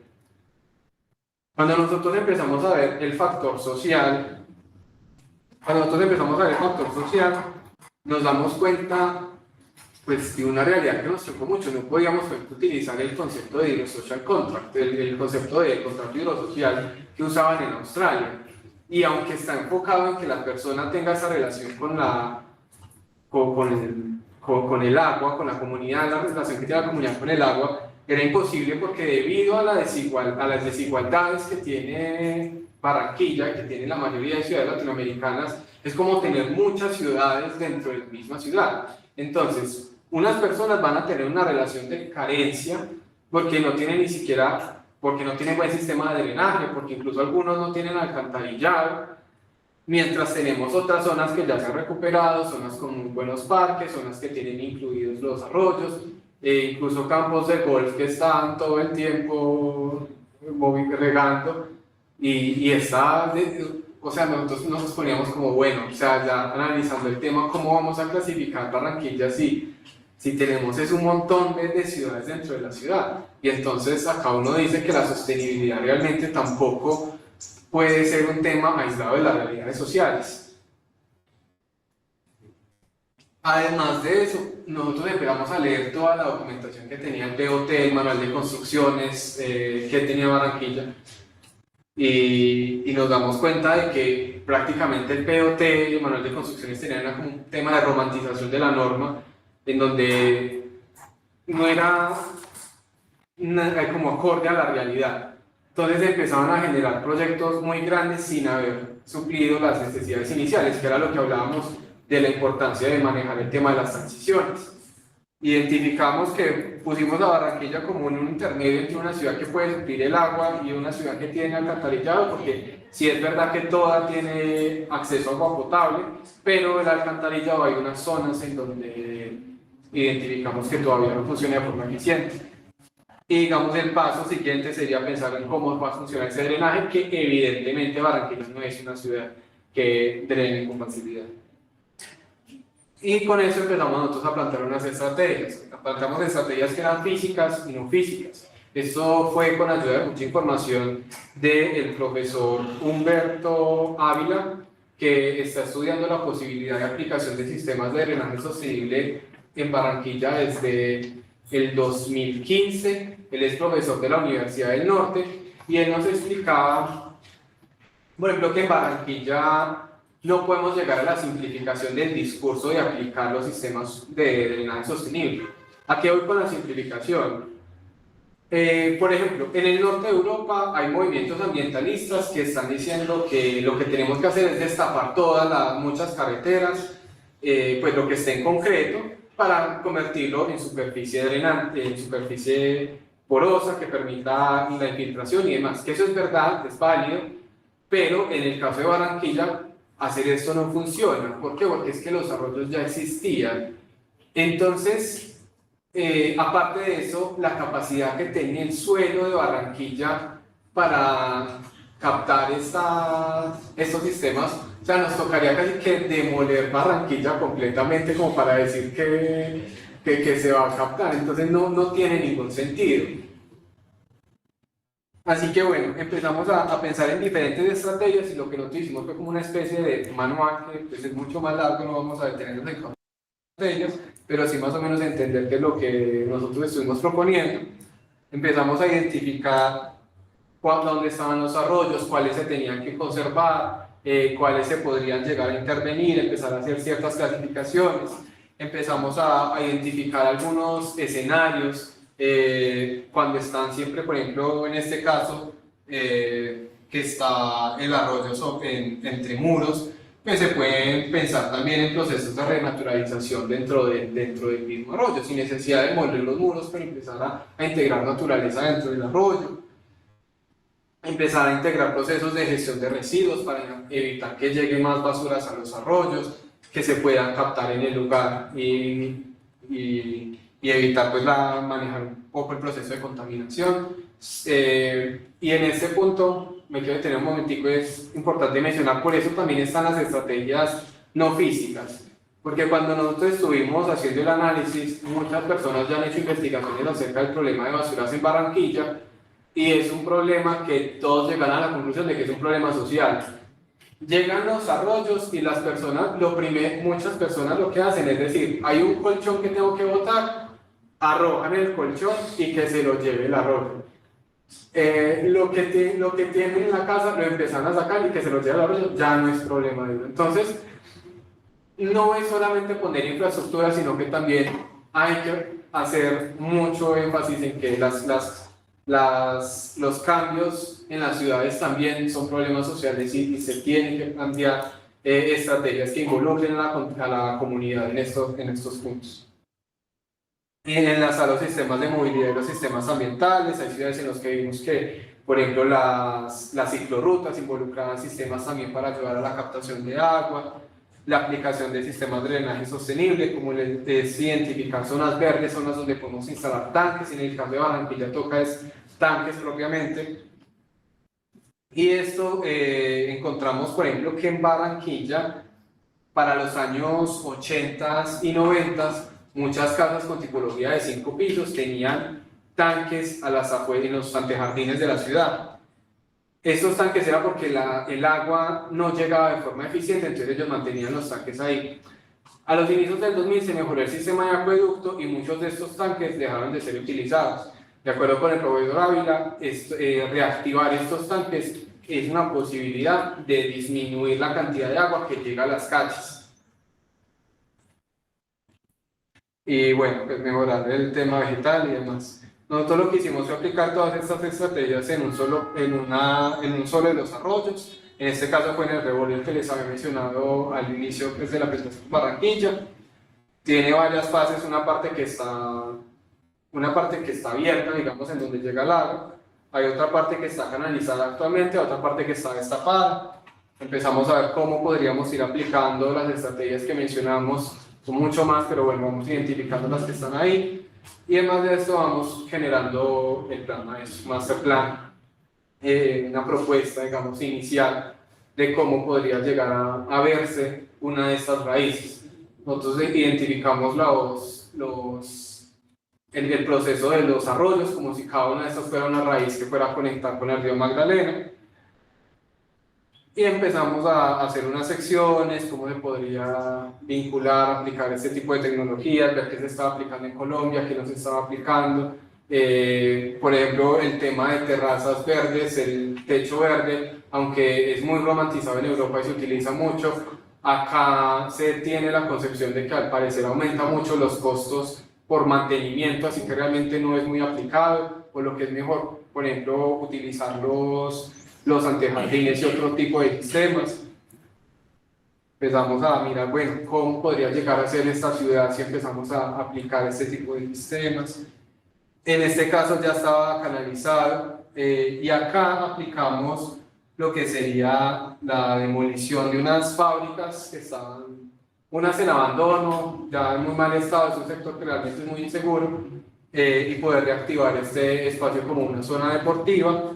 Cuando nosotros empezamos a ver el factor social, nos damos cuenta pues, de una realidad que nos chocó mucho. No podíamos utilizar el concepto de hydrosocial contract, el concepto de contrato hidrosocial que usaban en Australia. Y aunque está enfocado en que la persona tenga esa relación con el agua, con la comunidad, la relación que tiene la comunidad con el agua, era imposible porque debido a las desigualdades que tiene Barranquilla, que tiene la mayoría de ciudades latinoamericanas, es como tener muchas ciudades dentro de la misma ciudad. Entonces, unas personas van a tener una relación de carencia porque no tienen buen sistema de drenaje, porque incluso algunos no tienen alcantarillado, mientras tenemos otras zonas que ya se han recuperado, zonas con muy buenos parques, zonas que tienen incluidos los arroyos, incluso campos de golf que están todo el tiempo regando, o sea, nosotros nos poníamos como, bueno, o sea, ya analizando el tema, ¿cómo vamos a clasificar Barranquilla si tenemos un montón de ciudades dentro de la ciudad? Y entonces acá uno dice que la sostenibilidad realmente tampoco puede ser un tema aislado de las realidades sociales. Además de eso, nosotros empezamos a leer toda la documentación que tenía el POT, el manual de construcciones que tenía Barranquilla, y nos damos cuenta de que prácticamente el POT y el manual de construcciones tenían como un tema de romantización de la norma, en donde no era como acorde a la realidad. Entonces empezaban a generar proyectos muy grandes sin haber suplido las necesidades iniciales, que era lo que hablábamos de la importancia de manejar el tema de las transiciones. Identificamos que pusimos a Barranquilla como en un intermedio entre una ciudad que puede suplir el agua y una ciudad que tiene alcantarillado, porque sí es verdad que toda tiene acceso a agua potable, pero el alcantarillado hay unas zonas en donde identificamos que todavía no funciona de forma eficiente. Y digamos el paso siguiente sería pensar en cómo va a funcionar ese drenaje, que evidentemente Barranquilla no es una ciudad que drene con facilidad. Y con eso empezamos nosotros a plantear unas estrategias. Planteamos estrategias que eran físicas y no físicas. Esto fue con ayuda de mucha información del profesor Humberto Ávila, que está estudiando la posibilidad de aplicación de sistemas de drenaje sostenible en Barranquilla desde el 2015. Él es profesor de la Universidad del Norte y él nos explicaba, por ejemplo, que en Barranquilla no podemos llegar a la simplificación del discurso de aplicar los sistemas de drenaje sostenible. ¿A qué voy con la simplificación? Por ejemplo, en el norte de Europa hay movimientos ambientalistas que están diciendo que lo que tenemos que hacer es destapar muchas carreteras, pues lo que esté en concreto, para convertirlo en superficie drenante, en superficie porosa que permita la infiltración y demás. Que eso es verdad, es válido, pero en el caso de Barranquilla hacer esto no funciona. ¿Por qué? Porque es que los arroyos ya existían. Entonces, aparte de eso, la capacidad que tenía el suelo de Barranquilla para captar estos sistemas, o sea, nos tocaría casi que demoler Barranquilla completamente como para decir que se va a captar. Entonces no tiene ningún sentido. Así que bueno, empezamos a pensar en diferentes estrategias y lo que nosotros hicimos fue como una especie de manual que pues, es mucho más largo, no vamos a detenernos en de ellos, pero sí más o menos entender qué es lo que nosotros estuvimos proponiendo. Empezamos a identificar dónde estaban los arroyos, cuáles se tenían que conservar, cuáles se podrían llegar a intervenir, empezar a hacer ciertas clasificaciones. Empezamos a identificar algunos escenarios, cuando están siempre, por ejemplo, en este caso, que está el arroyo entre muros, pues se pueden pensar también en procesos de renaturalización dentro del mismo arroyo, sin necesidad de demoler los muros, pero empezar a integrar naturaleza dentro del arroyo. Empezar a integrar procesos de gestión de residuos para evitar que lleguen más basuras a los arroyos, que se puedan captar en el lugar y evitar pues manejar un poco el proceso de contaminación. Y en este punto me quiero detener un momentico, es importante mencionar, por eso también están las estrategias no físicas, porque cuando nosotros estuvimos haciendo el análisis, muchas personas ya han hecho investigaciones acerca del problema de basuras en Barranquilla, y es un problema que todos llegan a la conclusión de que es un problema social. Llegan los arroyos y las personas, muchas personas lo que hacen es decir, hay un colchón que tengo que botar, arrojan el colchón y que se lo lleve el arroyo. Lo que tienen en la casa lo empiezan a sacar y que se lo lleve el arroyo, ya no es problema de ellos. Entonces, no es solamente poner infraestructura, sino que también hay que hacer mucho énfasis en que los cambios en las ciudades también son problemas sociales y se tienen que plantear estrategias que involucren a la comunidad en estos puntos. Y enlazar los sistemas de movilidad y los sistemas ambientales. Hay ciudades en las que vimos que, por ejemplo, las ciclorrutas involucraban sistemas también para ayudar a la captación de agua, la aplicación de sistemas de drenaje sostenible, como es identificar zonas verdes, zonas donde podemos instalar tanques. En el caso de Barranquilla toca tanques propiamente. Y esto encontramos, por ejemplo, que en Barranquilla, para los años 80 y 90, muchas casas con tipología de 5 pisos tenían tanques a las afueras, en los antejardines de la ciudad. Estos tanques era porque el agua no llegaba de forma eficiente, entonces ellos mantenían los tanques ahí. A los inicios del 2000 se mejoró el sistema de acueducto y muchos de estos tanques dejaron de ser utilizados. De acuerdo con el proveedor Ávila, reactivar estos tanques es una posibilidad de disminuir la cantidad de agua que llega a las calles. Y bueno, pues mejorar el tema vegetal y demás. Nosotros lo que hicimos fue aplicar todas estas estrategias en un solo de los arroyos. En este caso fue en el Rebollo que les había mencionado al inicio pues, de la presentación de Barranquilla. Tiene varias fases, una parte que está abierta, digamos, en donde llega el agua. Hay otra parte que está canalizada actualmente, otra parte que está destapada. Empezamos a ver cómo podríamos ir aplicando las estrategias que mencionamos. Son mucho más, pero bueno, vamos identificando las que están ahí. Y además de esto vamos generando el plan master plan, una propuesta, digamos, inicial de cómo podría llegar a verse una de estas raíces. Nosotros identificamos el proceso de los arroyos, como si cada una de estas fuera una raíz que fuera a conectar con el río Magdalena. Y empezamos a hacer unas secciones, cómo se podría vincular, aplicar este tipo de tecnologías, ver qué se estaba aplicando en Colombia, qué no se estaba aplicando. Por ejemplo, el tema de terrazas verdes, el techo verde, aunque es muy romantizado en Europa y se utiliza mucho, acá se tiene la concepción de que al parecer aumenta mucho los costos por mantenimiento, así que realmente no es muy aplicado, por lo que es mejor, por ejemplo, utilizar los antejardines y otro tipo de sistemas. Empezamos a mirar, bueno, cómo podría llegar a ser esta ciudad si empezamos a aplicar este tipo de sistemas. En este caso ya estaba canalizado y acá aplicamos lo que sería la demolición de unas fábricas que estaban, unas en abandono, ya en muy mal estado, es un sector que realmente es muy inseguro, y poder reactivar este espacio como una zona deportiva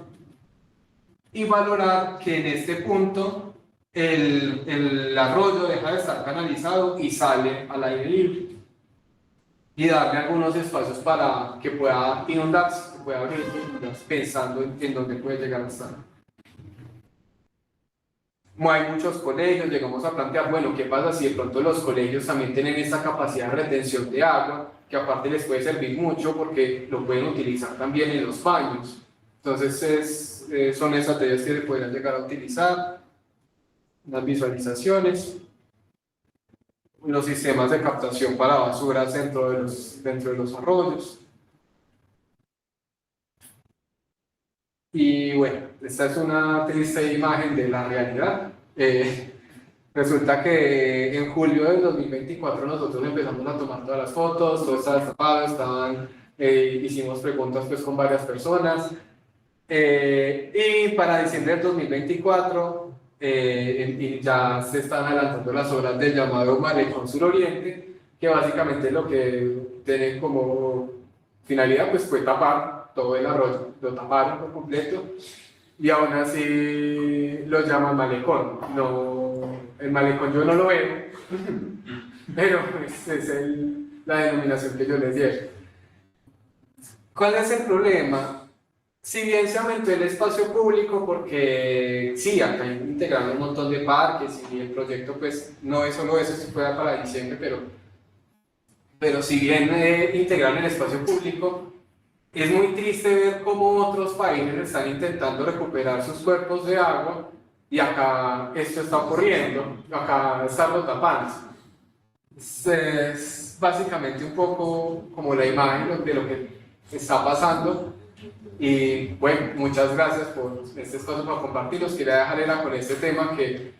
y valorar que en este punto el arroyo deja de estar canalizado y sale al aire libre y darle algunos espacios para que pueda inundarse, que pueda abrir, pensando en dónde puede llegar a estar. hay muchos colegios, llegamos a plantear, bueno, ¿qué pasa si de pronto los colegios también tienen esta capacidad de retención de agua, que aparte les puede servir mucho porque lo pueden utilizar también en los baños? Entonces son estrategias que se podrían llegar a utilizar, las visualizaciones, los sistemas de captación para basuras dentro de los arroyos. Y bueno, esta es una triste imagen de la realidad. Resulta que en julio del 2024 nosotros empezamos a tomar todas las fotos, todo estaba destapado, hicimos preguntas pues con varias personas, y para diciembre del 2024 y ya se están adelantando las obras del llamado Malecón Suroriente, que básicamente lo que tiene como finalidad pues fue tapar todo el arroyo, lo taparon por completo y aún así lo llaman malecón. No, el malecón yo no lo veo, pero es la denominación que yo les di. ¿Cuál es el problema? Si bien se aumentó el espacio público, porque sí, acá integraron un montón de parques y el proyecto pues no es solo eso, si fuera para diciembre, pero si bien integraron el espacio público, es muy triste ver cómo otros países están intentando recuperar sus cuerpos de agua y acá esto está ocurriendo, acá están los tapanes. Es básicamente un poco como la imagen de lo que está pasando. Y bueno, muchas gracias por este espacio para compartirlos. Quería dejar era con este tema que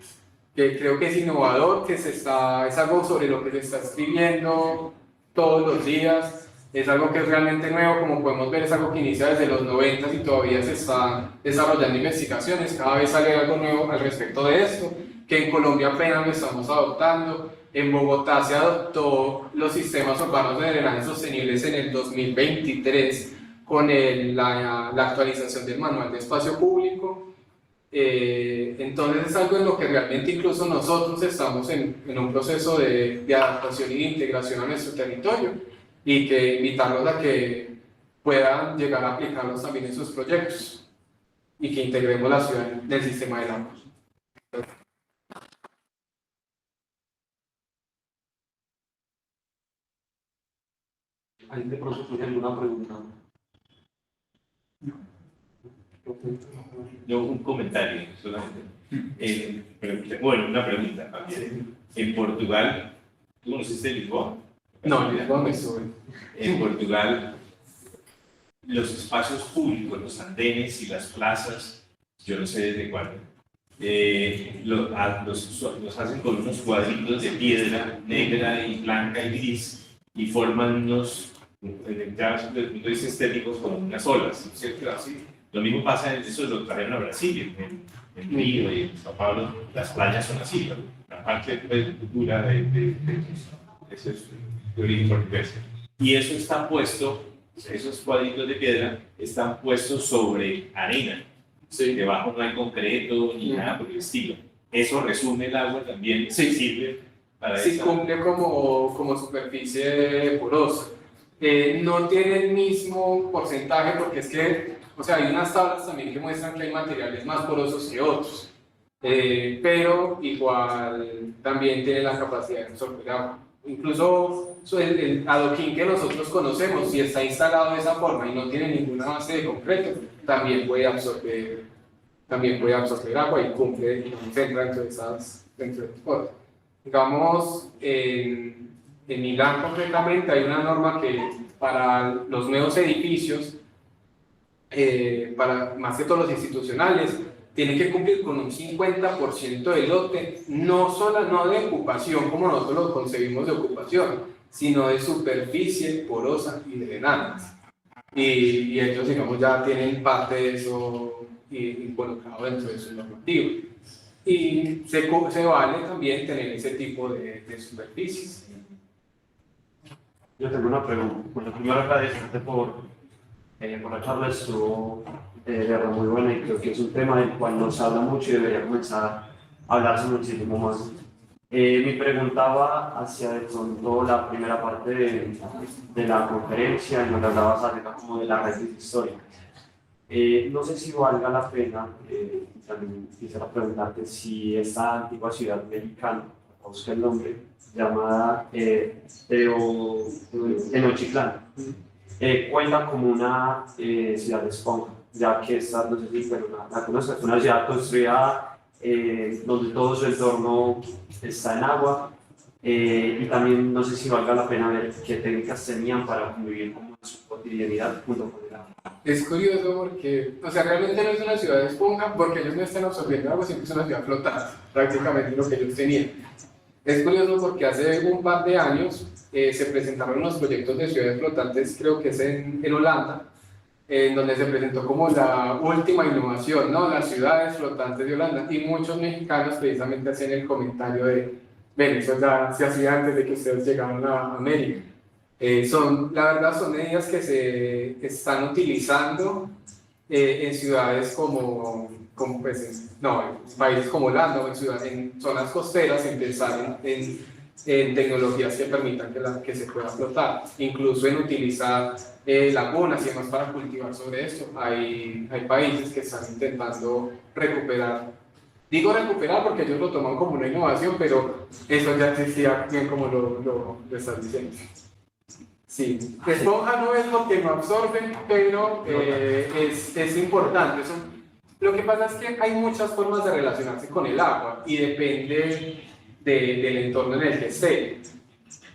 creo que es innovador, que es algo sobre lo que se está escribiendo todos los días. Es algo que es realmente nuevo, como podemos ver, es algo que inicia desde los 90 y todavía se están desarrollando investigaciones. Cada vez sale algo nuevo al respecto de esto, que en Colombia apenas lo estamos adoptando. En Bogotá se adoptó los sistemas urbanos de drenaje sostenibles en el 2023 con la actualización del manual de espacio público. Entonces es algo en lo que realmente incluso nosotros estamos en un proceso de adaptación y de integración a nuestro territorio, y que invitarlos a que puedan llegar a aplicarlos también en sus proyectos y que integremos la ciudad del sistema del agua. ¿Alguien de pronto tiene alguna pregunta? Yo un comentario solamente. Bueno, una pregunta también. En Portugal, ¿tú conociste Lisboa? No, Lisboa me estuve. En Portugal, los espacios públicos, los andenes y las plazas, yo no sé desde cuándo, los hacen con unos cuadritos de piedra negra y blanca y gris y forman unos, desde el punto de vista estético, como unas olas, ¿cierto? Así. Lo mismo pasa, eso lo trajeron a Brasil, en Río y en Sao Paulo, las playas son así, ¿no? La parte dura de origen portugués. Y eso está puesto, esos cuadritos de piedra están puestos sobre arena. Sí. Debajo no hay concreto ni nada por el estilo. Eso resume el agua también, sí. Sirve para sí, cumple como superficie porosa. No tiene el mismo porcentaje porque es que, o sea, hay unas tablas también que muestran que hay materiales más porosos que otros, pero igual también tiene la capacidad de absorber agua. Incluso el adoquín que nosotros conocemos, si está instalado de esa forma y no tiene ninguna base de concreto, también puede absorber agua y cumple, digamos, entra dentro de esas cosas. Digamos, en Milán concretamente hay una norma que para los nuevos edificios, para más que todos los institucionales, tienen que cumplir con un 50% de lote, no de ocupación como nosotros lo concebimos de ocupación, sino de superficie porosa y drenante. Y ellos, digamos, ya tienen parte de eso involucrado dentro de su normativa. Y se vale también tener ese tipo de superficies. Yo tengo una pregunta. Bueno, primero agradecerte por la charla, estuvo de verdad muy buena y creo que es un tema del cual nos habla mucho y debería comenzar a hablarse muchísimo más. Mi pregunta va hacia de pronto la primera parte de la conferencia, y nos hablabas acerca como de las redes históricas. No sé si valga la pena, también quisiera preguntarte si esta antigua ciudad mexicana, busca el nombre, llamada Tenochtitlán, cuenta como una ciudad esponja, ya que esta, no sé si la conoces, es una ciudad construida donde todo su entorno está en agua, y también no sé si valga la pena ver qué técnicas tenían para convivir con su cotidianidad junto con el agua. Es curioso porque, o sea, realmente no es una ciudad de esponja porque ellos no están absorbiendo agua, siempre es una ciudad flotante, prácticamente lo que ellos tenían. Es curioso porque hace un par de años se presentaron unos proyectos de ciudades flotantes, creo que es en Holanda, en donde se presentó como la última innovación, ¿no? Las ciudades flotantes de Holanda, y muchos mexicanos precisamente hacían el comentario de, ven, eso ya se hacía antes de que ustedes llegaran a América. La verdad son medidas que se están utilizando en ciudades en países como Holanda o en zonas costeras, en pensar en tecnologías que permitan que se pueda flotar, incluso en utilizar lagunas y demás para cultivar sobre esto. Hay países que están intentando recuperar. Digo recuperar porque ellos lo toman como una innovación, pero eso ya existía bien como lo estás diciendo. Sí, esponja no es porque no absorbe, pero es importante. Lo que pasa es que hay muchas formas de relacionarse con el agua y depende del entorno en el que esté.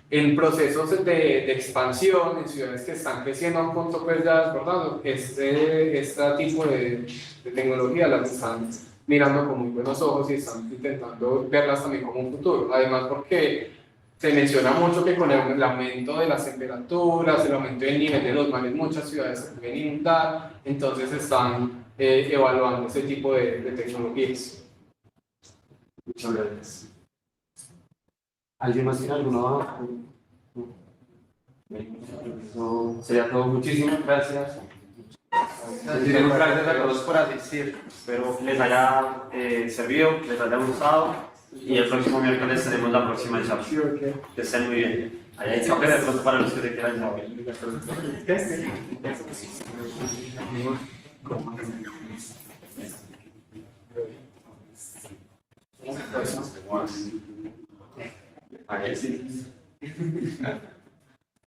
En procesos de expansión, en ciudades que están creciendo a un punto pues ya desbordado, este tipo de tecnología las están mirando con muy buenos ojos y están intentando verlas también como un futuro. Además porque se menciona mucho que con el aumento de las temperaturas, el aumento del nivel de los mares, muchas ciudades se pueden inundar, entonces están evaluando ese tipo de tecnologías. Muchas gracias. ¿Alguien más tiene alguna duda? Eso sería todo. Muchísimas gracias. Muchísimas gracias a todos por asistir. Espero que les haya servido, que les haya gustado. Y el próximo miércoles tenemos la próxima charla. Que estén muy bien. Allá hay café de pronto para los que se quieran saber. Ahí sí.